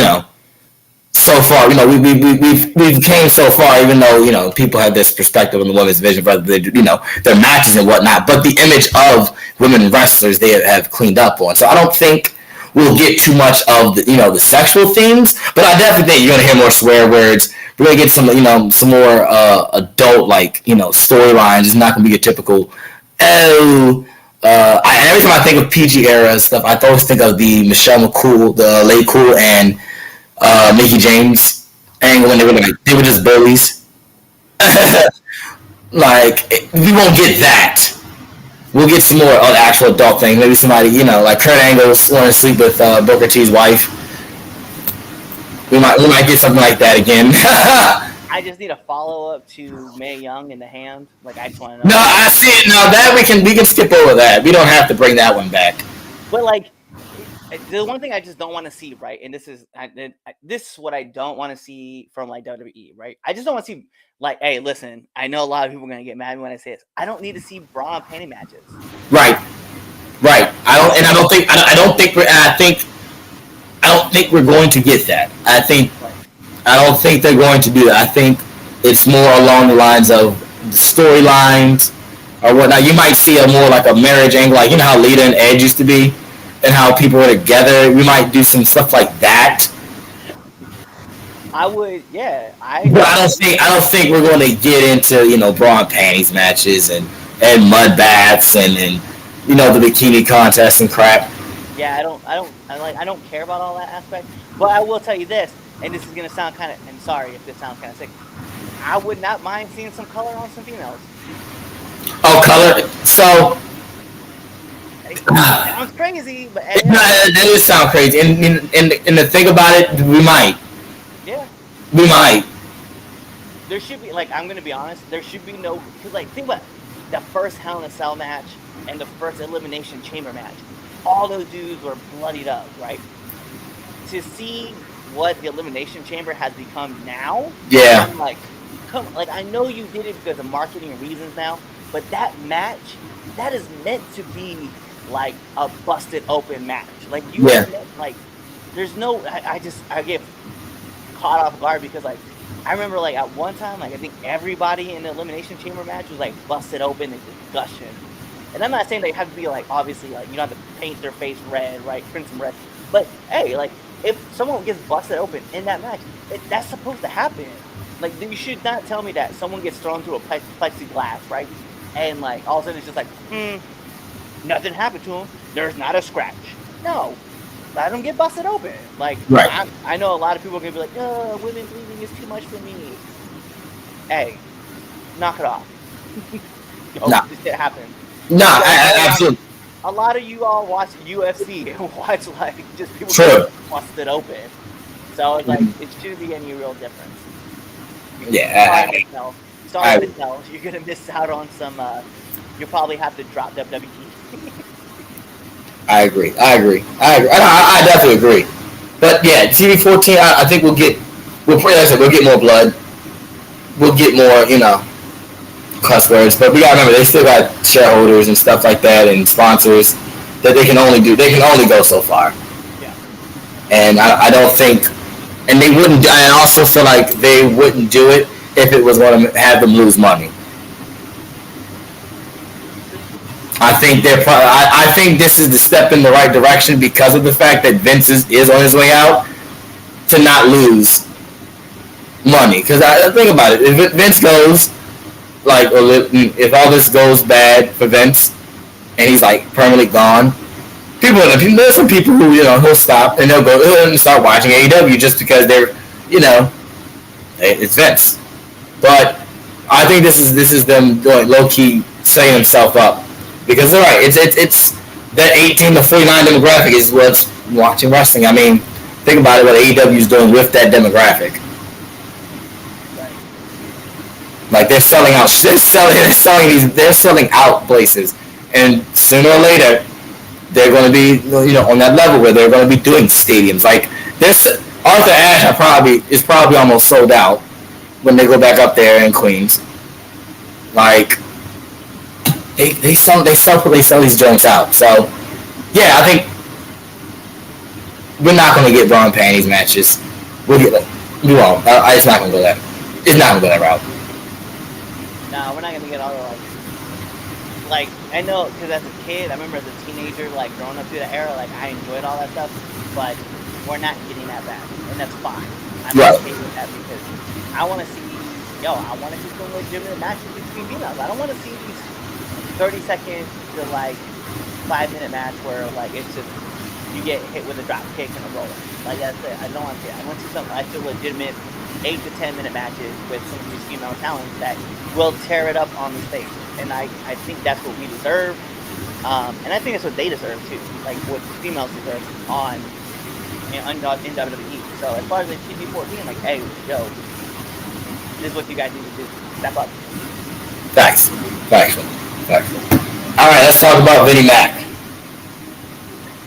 so far, we've came so far, even though, people have this perspective on the women's division, whether they do, their matches and whatnot, but the image of women wrestlers they have cleaned up on. So I don't think we'll get too much of the sexual themes, but I definitely think you're going to hear more swear words. We're going to get some more adult, storylines. It's not going to be a typical, every time I think of PG era stuff, I always think of the Michelle McCool, the Lay Cool, and Mickie James angle when they were just bullies. We won't get that. We'll get some more on actual adult things. Maybe somebody, like Kurt Angle's wanting to sleep with Booker T's wife. We might get something like that again. I just need a follow up to Mae Young and the Hand. Like, I just want to know. No, I see it. No, that we can skip over that. We don't have to bring that one back. But the one thing I just don't want to see, right? And this is what I don't want to see from WWE, right? I just don't want to see hey, listen, I know a lot of people are going to get mad when I say this. I don't need to see bra and panty matches. Right. Right. I don't think we're going to get that. I don't think they're going to do that. I think it's more along the lines of the storylines or whatnot. You might see a more like a marriage angle, like you know how Lita and Edge used to be, and how people were together. We might do some stuff like that. I would, yeah. But I don't think we're going to get into bra and panties matches and mud baths and the bikini contest and crap. Yeah, I don't care about all that aspect. But I will tell you this, and this is gonna sound kind of, and sorry if this sounds kind of sick. I would not mind seeing some color on some females. Oh, color. So It sounds crazy, but that does sound crazy. And the thing about it, we might. Yeah. We might. There should be, like, I'm gonna be honest. There should be no, cause like think about it, the first Hell in a Cell match and the first Elimination Chamber match. All those dudes were bloodied up, right? To see what the Elimination Chamber has become now, Yeah. I'm like, I know you did it because of marketing reasons now, but that match, that is meant to be like a busted open match. Like you, like, there's no, I get caught off guard because like, I remember like at one time, like I think everybody in the Elimination Chamber match was like busted open and just gushing. And I'm not saying they have to be like, obviously, like you don't have to paint their face red, right, crimson red. But hey, like if someone gets busted open in that match, that's supposed to happen. Like you should not tell me that someone gets thrown through a plexiglass, right? And like all of a sudden it's just like, nothing happened to him. There's not a scratch. No, let them get busted open. Like right. I know a lot of people are gonna be like, women bleeding is too much for me. Hey, knock it off. This shit happened. Nah, absolutely. A lot of you all watch UFC and watch like just people get busted open. So it's like it shouldn't be any real difference. Sorry to tell. You're gonna miss out on some. You'll probably have to drop WWE. I agree. I definitely agree. But yeah, TV14. I think we'll get more blood. We'll get more, cuss words. But we gotta remember they still got shareholders and stuff like that and sponsors that they can only go so far. Yeah. And I don't think, and they wouldn't. I also feel like they wouldn't do it if it was going to have them lose money. I think I think this is the step in the right direction because of the fact that Vince is on his way out to not lose money. Because I think about it, if Vince goes, like, if all this goes bad for Vince and he's like permanently gone, there's some people who he'll stop and they'll go and start watching AEW just because they're it's Vince. But I think this is them going low key setting himself up. Because they're right, it's that 18 to 49 demographic is what's watching wrestling. I mean, think about it, what AEW is doing with that demographic. Like they're selling out, they're selling out places, and sooner or later, they're going to be on that level where they're going to be doing stadiums. Like this, Arthur Ashe is probably almost sold out when they go back up there in Queens. Like. They sell these joints out. So yeah, I think we're not going to get bra and panties matches. We won't. It's not going to go that. It's not going to go that route. No, we're not going to get all the like. I know because as a kid, I remember as a teenager, like growing up through that era, like I enjoyed all that stuff. But we're not getting that back, and that's fine. I'm okay with that because I want to see. I want to see some legitimate matches between females. I don't want to see these 30-second to like 5-minute match where like it's just you get hit with a drop kick and a roller. Like that's it. I don't want to see it. I want to see some actual legitimate 8 to 10-minute matches with some of these female talents that will tear it up on the stage. And I think that's what we deserve. And I think that's what they deserve too. Like what females deserve in WWE. So as far as the TV14, like, hey, this is what you guys need to do. Step up. Facts. All right, let's talk about Vinnie Mac.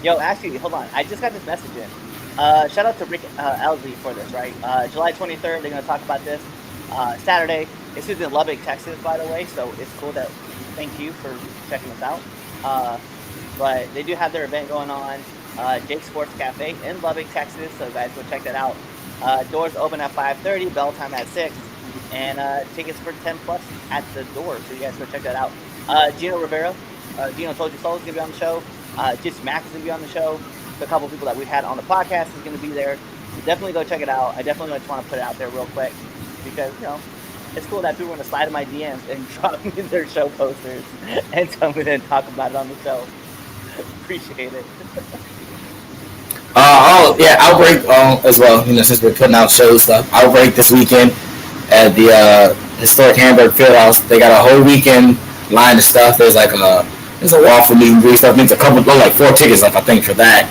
Yo, actually, hold on. I just got this message in. Shout out to Rick Elsley for this, right? July 23rd, they're going to talk about this. Saturday. This is in Lubbock, Texas, by the way, so it's cool that, thank you for checking us out. but they do have their event going on. Jake Sports Cafe in Lubbock, Texas. So guys, go check that out. Doors open at 5:30, bell time at 6, and tickets for 10 plus at the door. So you guys go check that out. Gino Rivera, Gino Told You Soul is gonna be on the show. Just Max is gonna be on the show. A couple people that we've had on the podcast is gonna be there. So definitely go check it out. I definitely just want to put it out there real quick because it's cool that people are gonna slide in my DMs and drop me their show posters and tell me then talk about it on the show. Appreciate it. Outbreak as well. Since we're putting out shows stuff, Outbreak this weekend at the historic Hamburg Fieldhouse. They got a whole weekend line of stuff. There's a waffle meet and greet stuff. There's a couple, like 4 tickets left, I think, for that.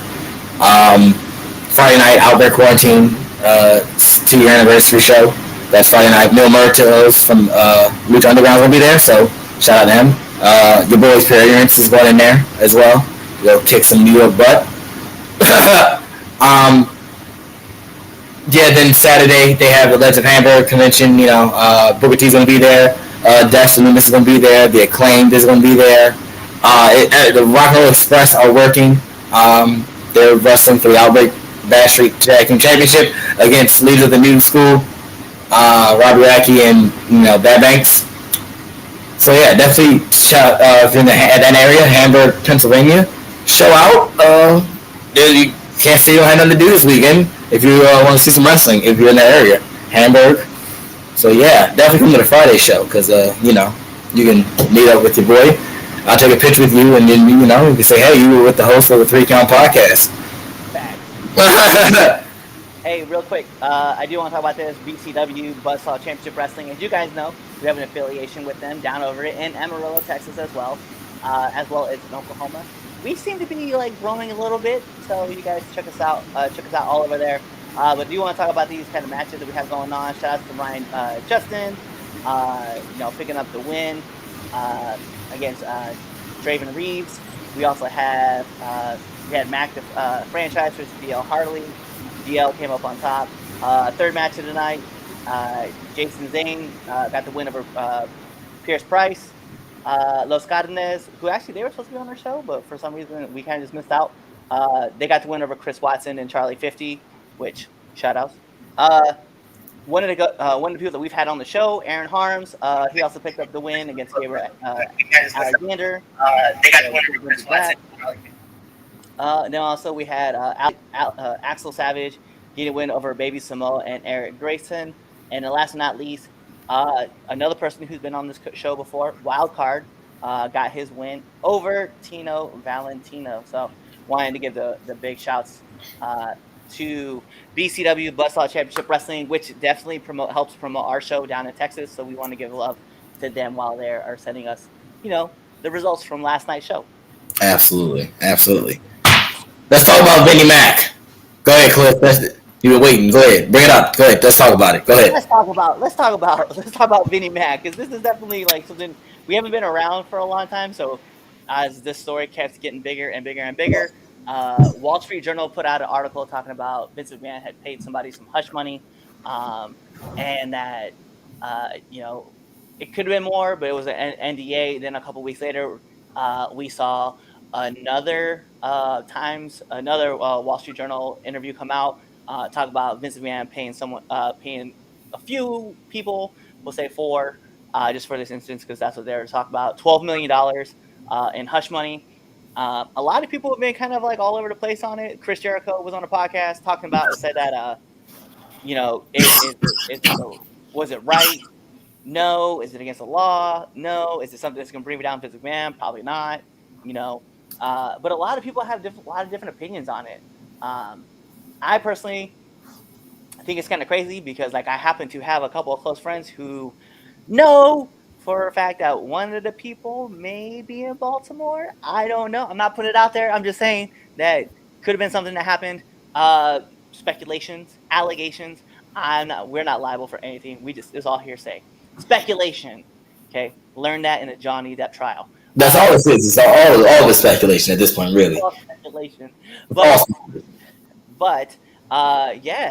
Friday night, Outbreak Quarantine 2-year anniversary show. That's Friday night. Neil Murtos from Lucha Underground will be there, so shout out to him. Your boy's Experience is going in there as well. They'll kick some New York butt. Then Saturday they have the Legends of Hamburg convention. Booker T's going to be there. Dash and Loomis is going to be there. The Acclaimed is going to be there. The Rock and Roll Express are working. They're wrestling for the Outbreak Bash Street Tag Team Championship against leaders of the New School, Robbie Racky and Bad Banks. So yeah, definitely shout if you're in that area, Hamburg, Pennsylvania, show out. You can't say you don't have nothing to do this weekend if you want to see some wrestling. If you're in that area, Hamburg. So yeah, definitely come to the Friday show because you can meet up with your boy. I'll take a picture with you, and then you can say, hey, you were with the host of the 3 Count Podcast. Hey, real quick, I do want to talk about this BCW Buzzsaw Championship Wrestling. As you guys know, we have an affiliation with them down over in Amarillo, Texas, as well as in Oklahoma. We seem to be growing a little bit, so you guys check us out all over there. But do you want to talk about these kind of matches that we have going on? Shout out to Ryan Justin, picking up the win against Draven Reeves. We also have Mac the franchise versus DL Harley. DL came up on top. Third match of the night, Jason Zane got the win over Pierce Price. Los Cardenes, who actually they were supposed to be on our show, but for some reason we kind of just missed out. They got the win over Chris Watson and Charlie 50, which shout outs. One of the people that we've had on the show, Aaron Harms, he also picked up the win against Gabriel Alexander. They got the win over Chris Watson. Then also we had Axel Savage getting a win over Baby Samoa and Eric Grayson. And then last but not least, another person who's been on this show before, Wildcard, got his win over Tino Valentino. So wanted to give the big shouts to BCW Buzzsaw Championship Wrestling, which definitely helps promote our show down in Texas. So we want to give love to them while they are sending us, the results from last night's show. Absolutely. Let's talk about Vinnie Mac. Go ahead, Cliff. You've been waiting. Go ahead. Bring it up. Go ahead. Let's talk about it. Go ahead. Let's talk about Vinnie Mac, because this is definitely something we haven't been around for a long time. So as this story kept getting bigger and bigger and bigger, Wall Street Journal put out an article talking about Vince McMahon had paid somebody some hush money, and that it could have been more, but it was an NDA. Then a couple weeks later, we saw another Wall Street Journal interview come out, talk about Vince McMahon paying a few people, we'll say 4, just for this instance, because that's what they're talking about, $12 million in hush money. A lot of people have been kind of all over the place on it. Chris Jericho was on a podcast talking about it, said that was it right? No. Is it against the law? No. Is it something that's going to bring me down Vince McMahon? Probably not. But a lot of people have a lot of different opinions on it. I personally think it's kind of crazy because I happen to have a couple of close friends who know for a fact that one of the people may be in Baltimore. I don't know. I'm not putting it out there. I'm just saying that could have been something that happened. Speculations, allegations. We're not liable for anything. It's all hearsay. Speculation. Okay. Learn that in a Johnny Depp trial. That's all it is. It's all the speculation at this point, really. All speculation. But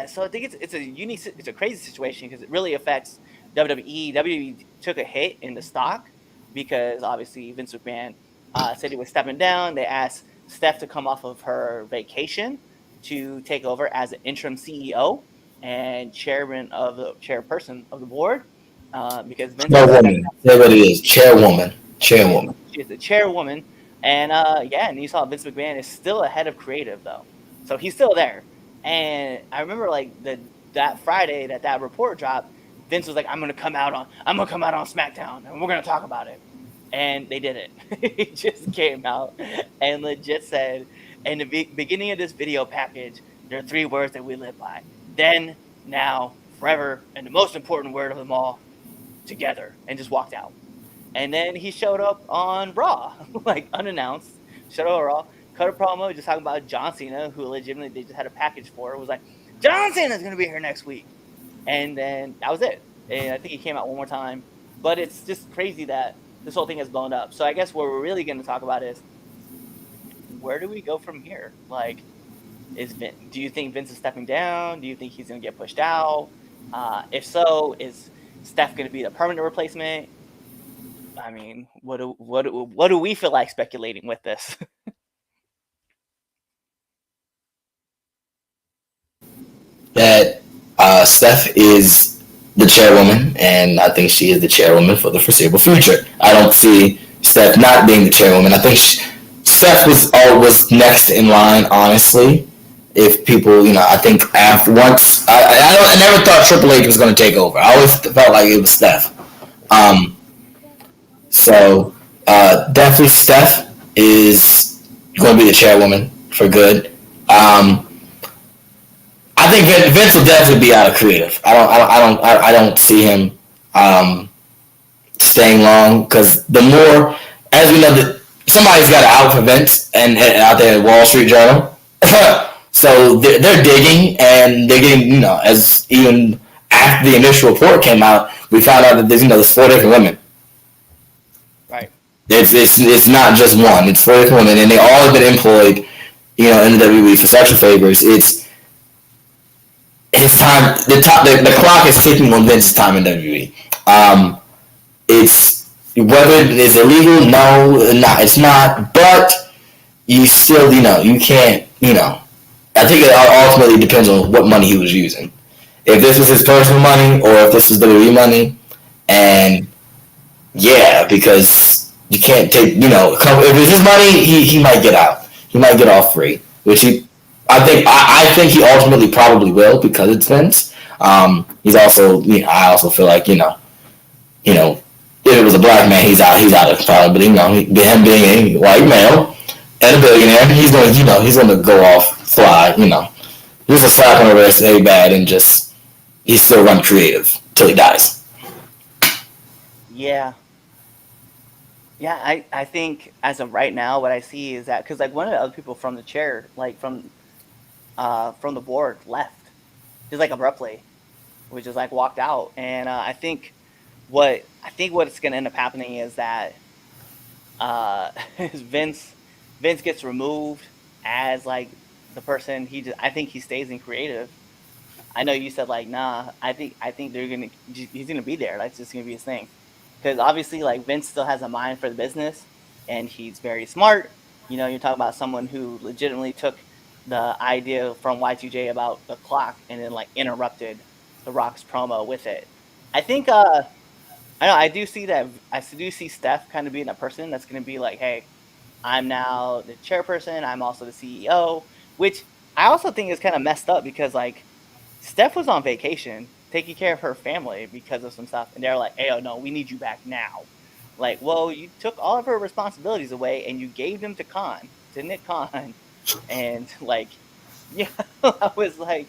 so I think it's a crazy situation because it really affects WWE. WWE took a hit in the stock because obviously Vince McMahon said he was stepping down. They asked Steph to come off of her vacation to take over as an interim CEO and chairperson of the board, because Vince Chairwoman. That's what it is. Chairwoman. Chairwoman. She's the chairwoman, and and you saw Vince McMahon is still ahead of creative though, so he's still there. And I remember like that Friday that report dropped, Vince was like, I'm gonna come out on SmackDown and we're gonna talk about it. And they did it. He just came out and legit said, in the beginning of this video package, there are 3 words that we live by: then, now, forever, and the most important word of them all, together. And just walked out. And then he showed up on Raw, like unannounced. Showed up on Raw, cut a promo, just talking about John Cena, who legitimately they just had a package for. It was like, John Cena's gonna be here next week. And then that was it. And I think he came out one more time. But it's just crazy that this whole thing has blown up. So I guess what we're really going to talk about is, where do we go from here? Like, do you think Vince is stepping down? Do you think he's going to get pushed out? If so, is Steph going to be the permanent replacement? I mean, what do we feel like speculating with this? That Steph is the chairwoman, and I think she is the chairwoman for the foreseeable future. I don't see Steph not being the chairwoman. I think Steph was next in line, honestly. If people, I think after once, I never thought Triple H was going to take over. I always felt like it was Steph. So definitely Steph is going to be the chairwoman for good. I think Vince will definitely be out of creative. I don't see him staying long, because the more, as we know, that somebody's got to out for Vince and out there at Wall Street Journal. So they're digging, and they're getting, as even after the initial report came out, we found out that there's 4 different women. Right. It's not just one. It's 4 different women, and they all have been employed, in the WWE for special favors. It's his time. The clock is ticking on Vince's time in WWE. It's whether it's illegal. No, it's not. But you still, you can't. I think it ultimately depends on what money he was using. If this was his personal money, or if this was WWE money, and because you can't take. If it's his money, he might get out. He might get off free, which I think he ultimately probably will, because it's Vince. He's also, I also feel like, if it was a black man, he's out of probably, but him being a white male and a billionaire, he's going to go off, fly, just a slap on the wrist, hey bad, and he still run creative till he dies. Yeah. Yeah, I think as of right now, what I see is that, because like one of the other people from the chair, like from the board, left just like abruptly, which is like walked out. And I think what's going to end up happening is that Vince gets removed as like the person. I think he stays in creative. I know you said like, nah. I think he's gonna be there. That's just gonna be his thing. Because obviously, like, Vince still has a mind for the business, and he's very smart. You're talking about someone who legitimately took the idea from Y2J about the clock and then, like, interrupted The Rock's promo with it. I think, I do see that. I do see Steph kind of being a person that's going to be like, hey, I'm now the chairperson. I'm also the CEO, which I also think is kind of messed up, because, like, Steph was on vacation taking care of her family because of some stuff, and they're like, hey, oh no, we need you back now. Like, well, you took all of her responsibilities away and you gave them to Nick Khan, and like, yeah, I was like,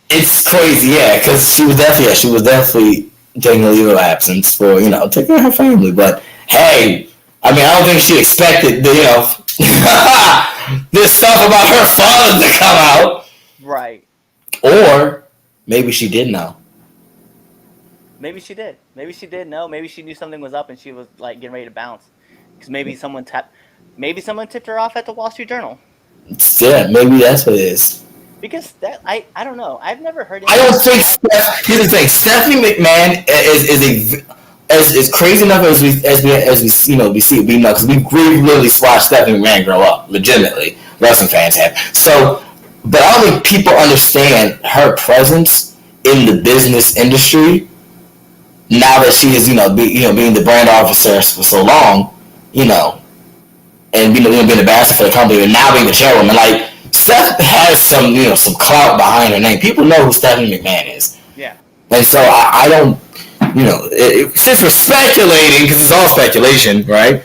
it's crazy, yeah, because she was definitely taking a leave of absence for taking care of her family. But hey, I don't think she expected this stuff about her father to come out, right? Or maybe she did know. Maybe she did. Maybe she did know. Maybe she knew something was up and she was like getting ready to bounce. Because maybe someone tipped her off at the Wall Street Journal. Yeah, maybe that's what it is. Because I don't know. I've never heard. I don't think. Here's the thing: Stephanie McMahon is as crazy enough as we we see we know because we really watched Stephanie McMahon grow up legitimately. Wrestling fans have so, but I don't think people understand her presence in the business industry now that she is being the brand officer for so long, and being the ambassador for the company, and now being the chairwoman. Like Steph has some clout behind her name. People know who Stephanie McMahon is. Yeah. And so I don't, since we're speculating, because it's all speculation, right?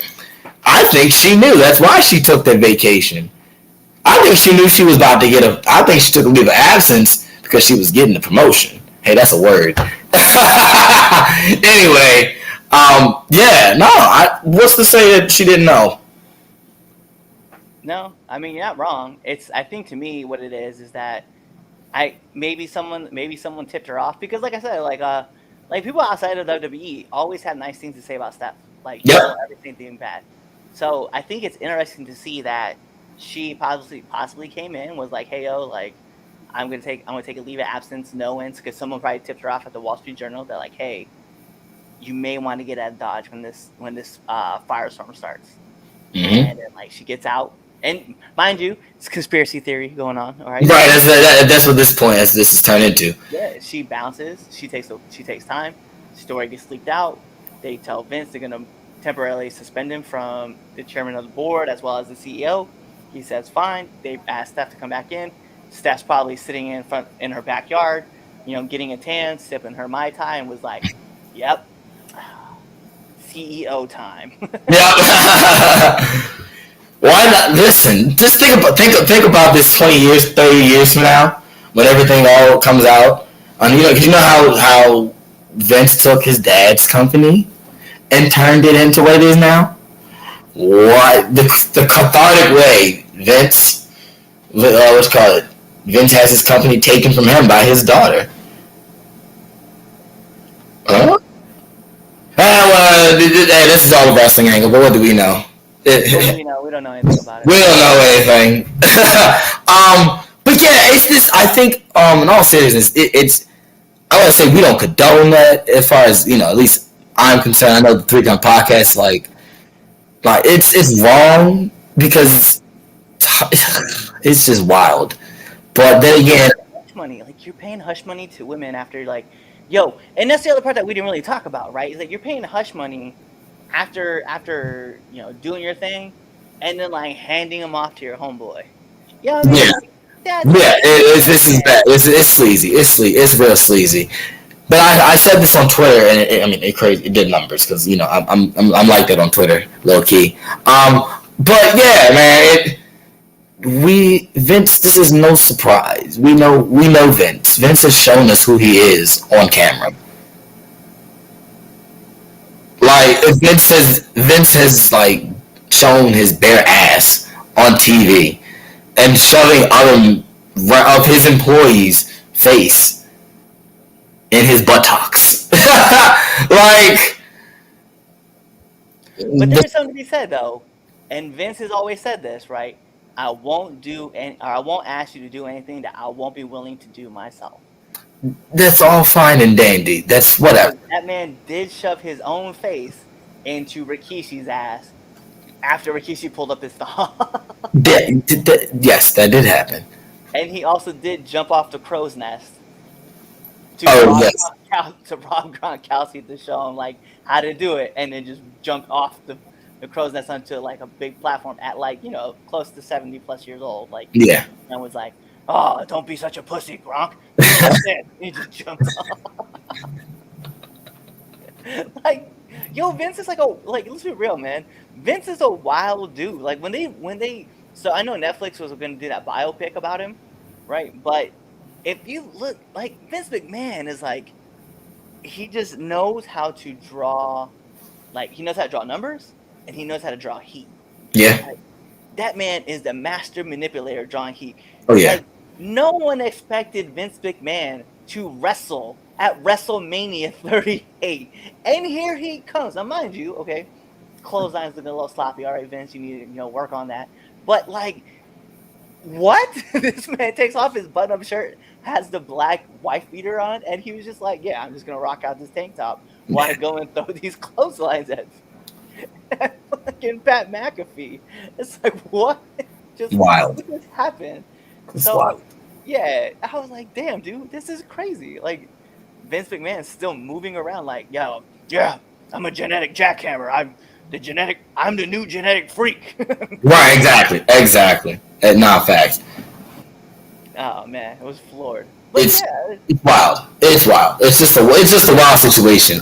I think she knew. That's why she took that vacation. I think she knew she was about to I think she took a leave of absence because she was getting the promotion. Hey, that's a word. Anyway, what's to say that she didn't know? No, I mean, you're not wrong. I think to me what it is that maybe someone tipped her off because, like I said, like people outside of WWE always had nice things to say about Steph. Like, Yep. Everything bad. So I think it's interesting to see that she possibly came in, was like, hey yo, like I'm gonna take a leave of absence, knowing because someone probably tipped her off at the Wall Street Journal that like, hey, you may want to get out of Dodge when this firestorm starts. Mm-hmm. And then like she gets out. And mind you, it's conspiracy theory going on, all right? Right, that's what this is turned into. Yeah, she bounces. She takes time. Story gets leaked out. They tell Vince they're gonna temporarily suspend him from the chairman of the board as well as the CEO. He says fine. They ask Steph to come back in. Steph's probably sitting in her backyard, getting a tan, sipping her Mai Tai, and was like, "Yep, CEO time." Yep. Why not? Listen, just think about this 20 years, 30 years from now, when everything all comes out. Because you know how Vince took his dad's company and turned it into what it is now. What the cathartic way Vince, Vince has his company taken from him by his daughter. Huh? This is all a wrestling angle, but what do we know? We don't know anything about it. We don't know anything. But yeah, it's this. I think, in all seriousness, it's. I want to say we don't condone that as far as at least I'm concerned. I know the 3 Count Podcast, like it's wrong because it's just wild. But then again, hush money, like you're paying hush money to women after and that's the other part that we didn't really talk about, right? Is that you're paying hush money after doing your thing, and then like handing them off to your homeboy. Yeah. This is bad. It's sleazy. It's real sleazy. But I said this on Twitter, and it did numbers because I'm like that on Twitter, low key. But yeah, man, Vince. This is no surprise. We know Vince. Vince has shown us who he is on camera. Like Vince has like shown his bare ass on TV and shoving other of his employees' face in his buttocks. Like, but there's something to be said though, and Vince has always said this, right? I won't ask you to do anything that I won't be willing to do myself. That's all fine and dandy. That's whatever. That man did shove his own face into Rikishi's ass after Rikishi pulled up his thumb. Yes, that did happen. And he also did jump off the crow's nest to Rob Gronkowski to show him like how to do it, and then just jumped off the crow's nest onto like a big platform at close to 70+ years old. Like, yeah, and was like, "Oh, don't be such a pussy, Gronk." He just jumped off. Like, yo, Vince is let's be real, man. Vince is a wild dude. Like when they so I know Netflix was going to do that biopic about him, right? But if you look, like, Vince McMahon is like, he just knows how to draw, like, he knows how to draw numbers and he knows how to draw heat. Yeah. Like, that man is the master manipulator drawing heat. Oh yeah. Like, no one expected Vince McMahon to wrestle at WrestleMania 38. And here he comes. Now, mind you, okay, clothesline's looking a little sloppy. All right, Vince, you need to work on that. But, like, what? This man takes off his button-up shirt, has the black wife beater on, and he was just like, yeah, I'm just going to rock out this tank top while I go and throw these clotheslines at fucking Pat McAfee. It's like, what? Just Wild. what just happened? It's So, wild. yeah, I was like, damn, dude, this is crazy. Like, Vince McMahon's still moving around like, yo, yeah, I'm a genetic jackhammer. I'm the new genetic freak. Right, exactly. Not facts. Oh man, it was floored. But It's yeah, it's wild. It's wild. It's just a wild situation.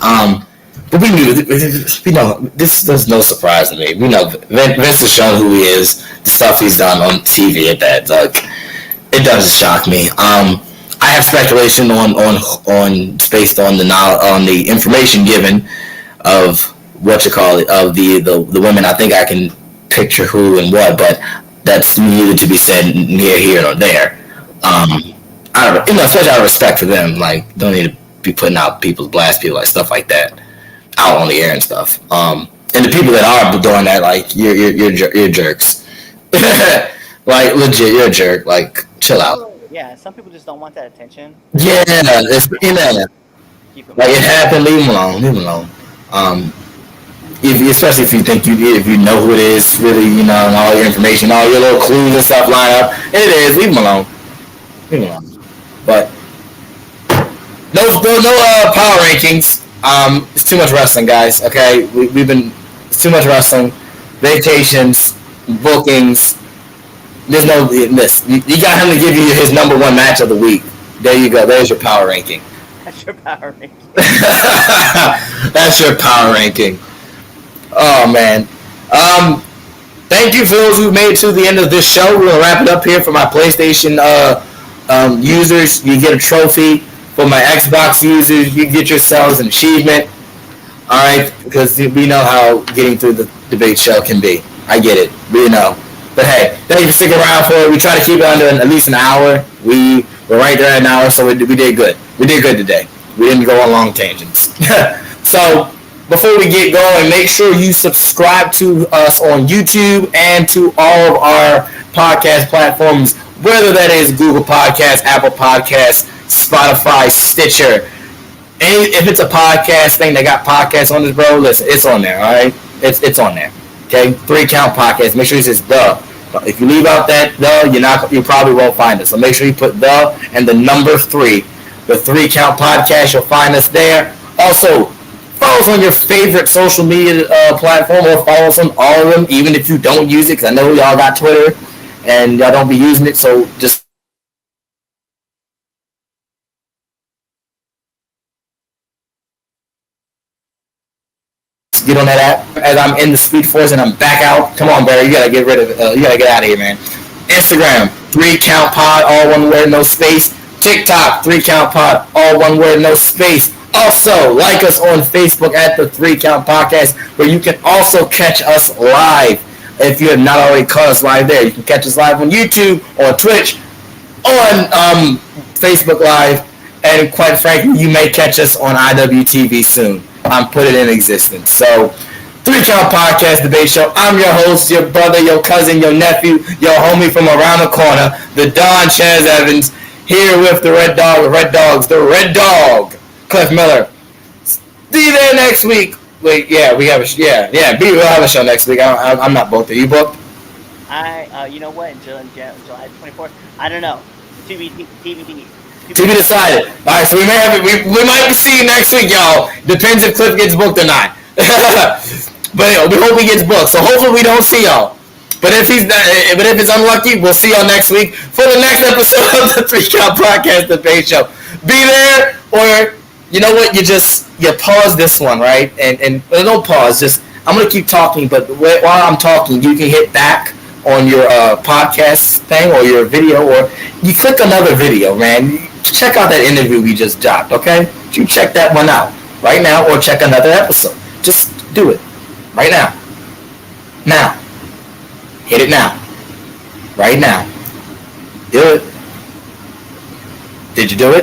But we knew, there's no surprise to me. We know Vince has shown who he is, the stuff he's done on TV at that. Like, it doesn't shock me. I have speculation on based on the information given of what you call it, of the women. I think I can picture who and what, but that's neither to be said near here nor there. I don't, especially out of respect for them. Like, don't need to be putting out blast people, like stuff like that out on the air and stuff. And the people that are doing that, like, you're jerks. Like, legit, you're a jerk. Like, chill out. yeah, some people just don't want that attention. Yeah, it's Keep them like, it happened. Leave them alone. Especially if you think if you know who it is, really, and all your information, all your little clues and stuff line up. It is. Leave them alone. But no power rankings. It's too much wrestling, guys. Okay, it's too much wrestling. Vacations, bookings. There's no this. You got him to give you his number one match of the week. There you go. There's your power ranking. That's your power ranking. That's your power ranking. Oh man. Thank you for those who made it to the end of this show. We're gonna wrap it up here for my PlayStation users. You get a trophy. For my Xbox users, you get yourselves an achievement. All right, because we know how getting through the debate show can be. I get it. We know. But hey, thank you for sticking around for it. We try to keep it under at least an hour. We were right there at an hour, so we did good. We did good today. We didn't go on long tangents. So before we get going, make sure you subscribe to us on YouTube and to all of our podcast platforms, whether that is Google Podcasts, Apple Podcasts, Spotify, Stitcher. If it's a podcast thing that got podcasts on this, bro, listen, it's on there, all right? It's on there, okay? 3 Count Podcast. Make sure it says the. If you leave out that the, you probably won't find us. So make sure you put the and the number 3. The 3 Count Podcast, you'll find us there. Also, follow us on your favorite social media platform, or follow us on all of them, even if you don't use it, because I know y'all got Twitter and y'all don't be using it, so just get on that app. As I'm in the Speed Force and I'm back out. Come on, Barry, you gotta get out of here, man. Instagram, 3 Count Pod, all one word, no space. TikTok, 3 Count Pod, all one word, no space. Also, like us on Facebook at the 3 Count Podcast, where you can also catch us live. If you have not already caught us live there, you can catch us live on YouTube, on Twitch, on Facebook Live, and quite frankly, you may catch us on IWTV soon. I'm putting it in existence. So, 3 Count Podcast Debate Show. I'm your host, your brother, your cousin, your nephew, your homie from around the corner, the Don Chaz Evans, here with the Red Dog, Cliff Miller. See you there next week. Wait, yeah, we'll have a show next week. I'm not booked. Are you booked? You know what? July 24th. I don't know. TBD. To be decided. All right, so we might be seeing you next week, y'all. Depends if Cliff gets booked or not. But anyway, we hope he gets booked. So hopefully we don't see y'all. But if it's unlucky, we'll see y'all next week for the next episode of the 3 Count Podcast Debate Show. Be there, or you know what? You pause this one, right? And don't pause. Just I'm gonna keep talking, but while I'm talking, you can hit back on your podcast thing or your video, or you click another video, man. Check out that interview we just dropped, okay? You check that one out right now, or check another episode. Just do it right now. Now. Hit it now. Right now. Do it. Did you do it?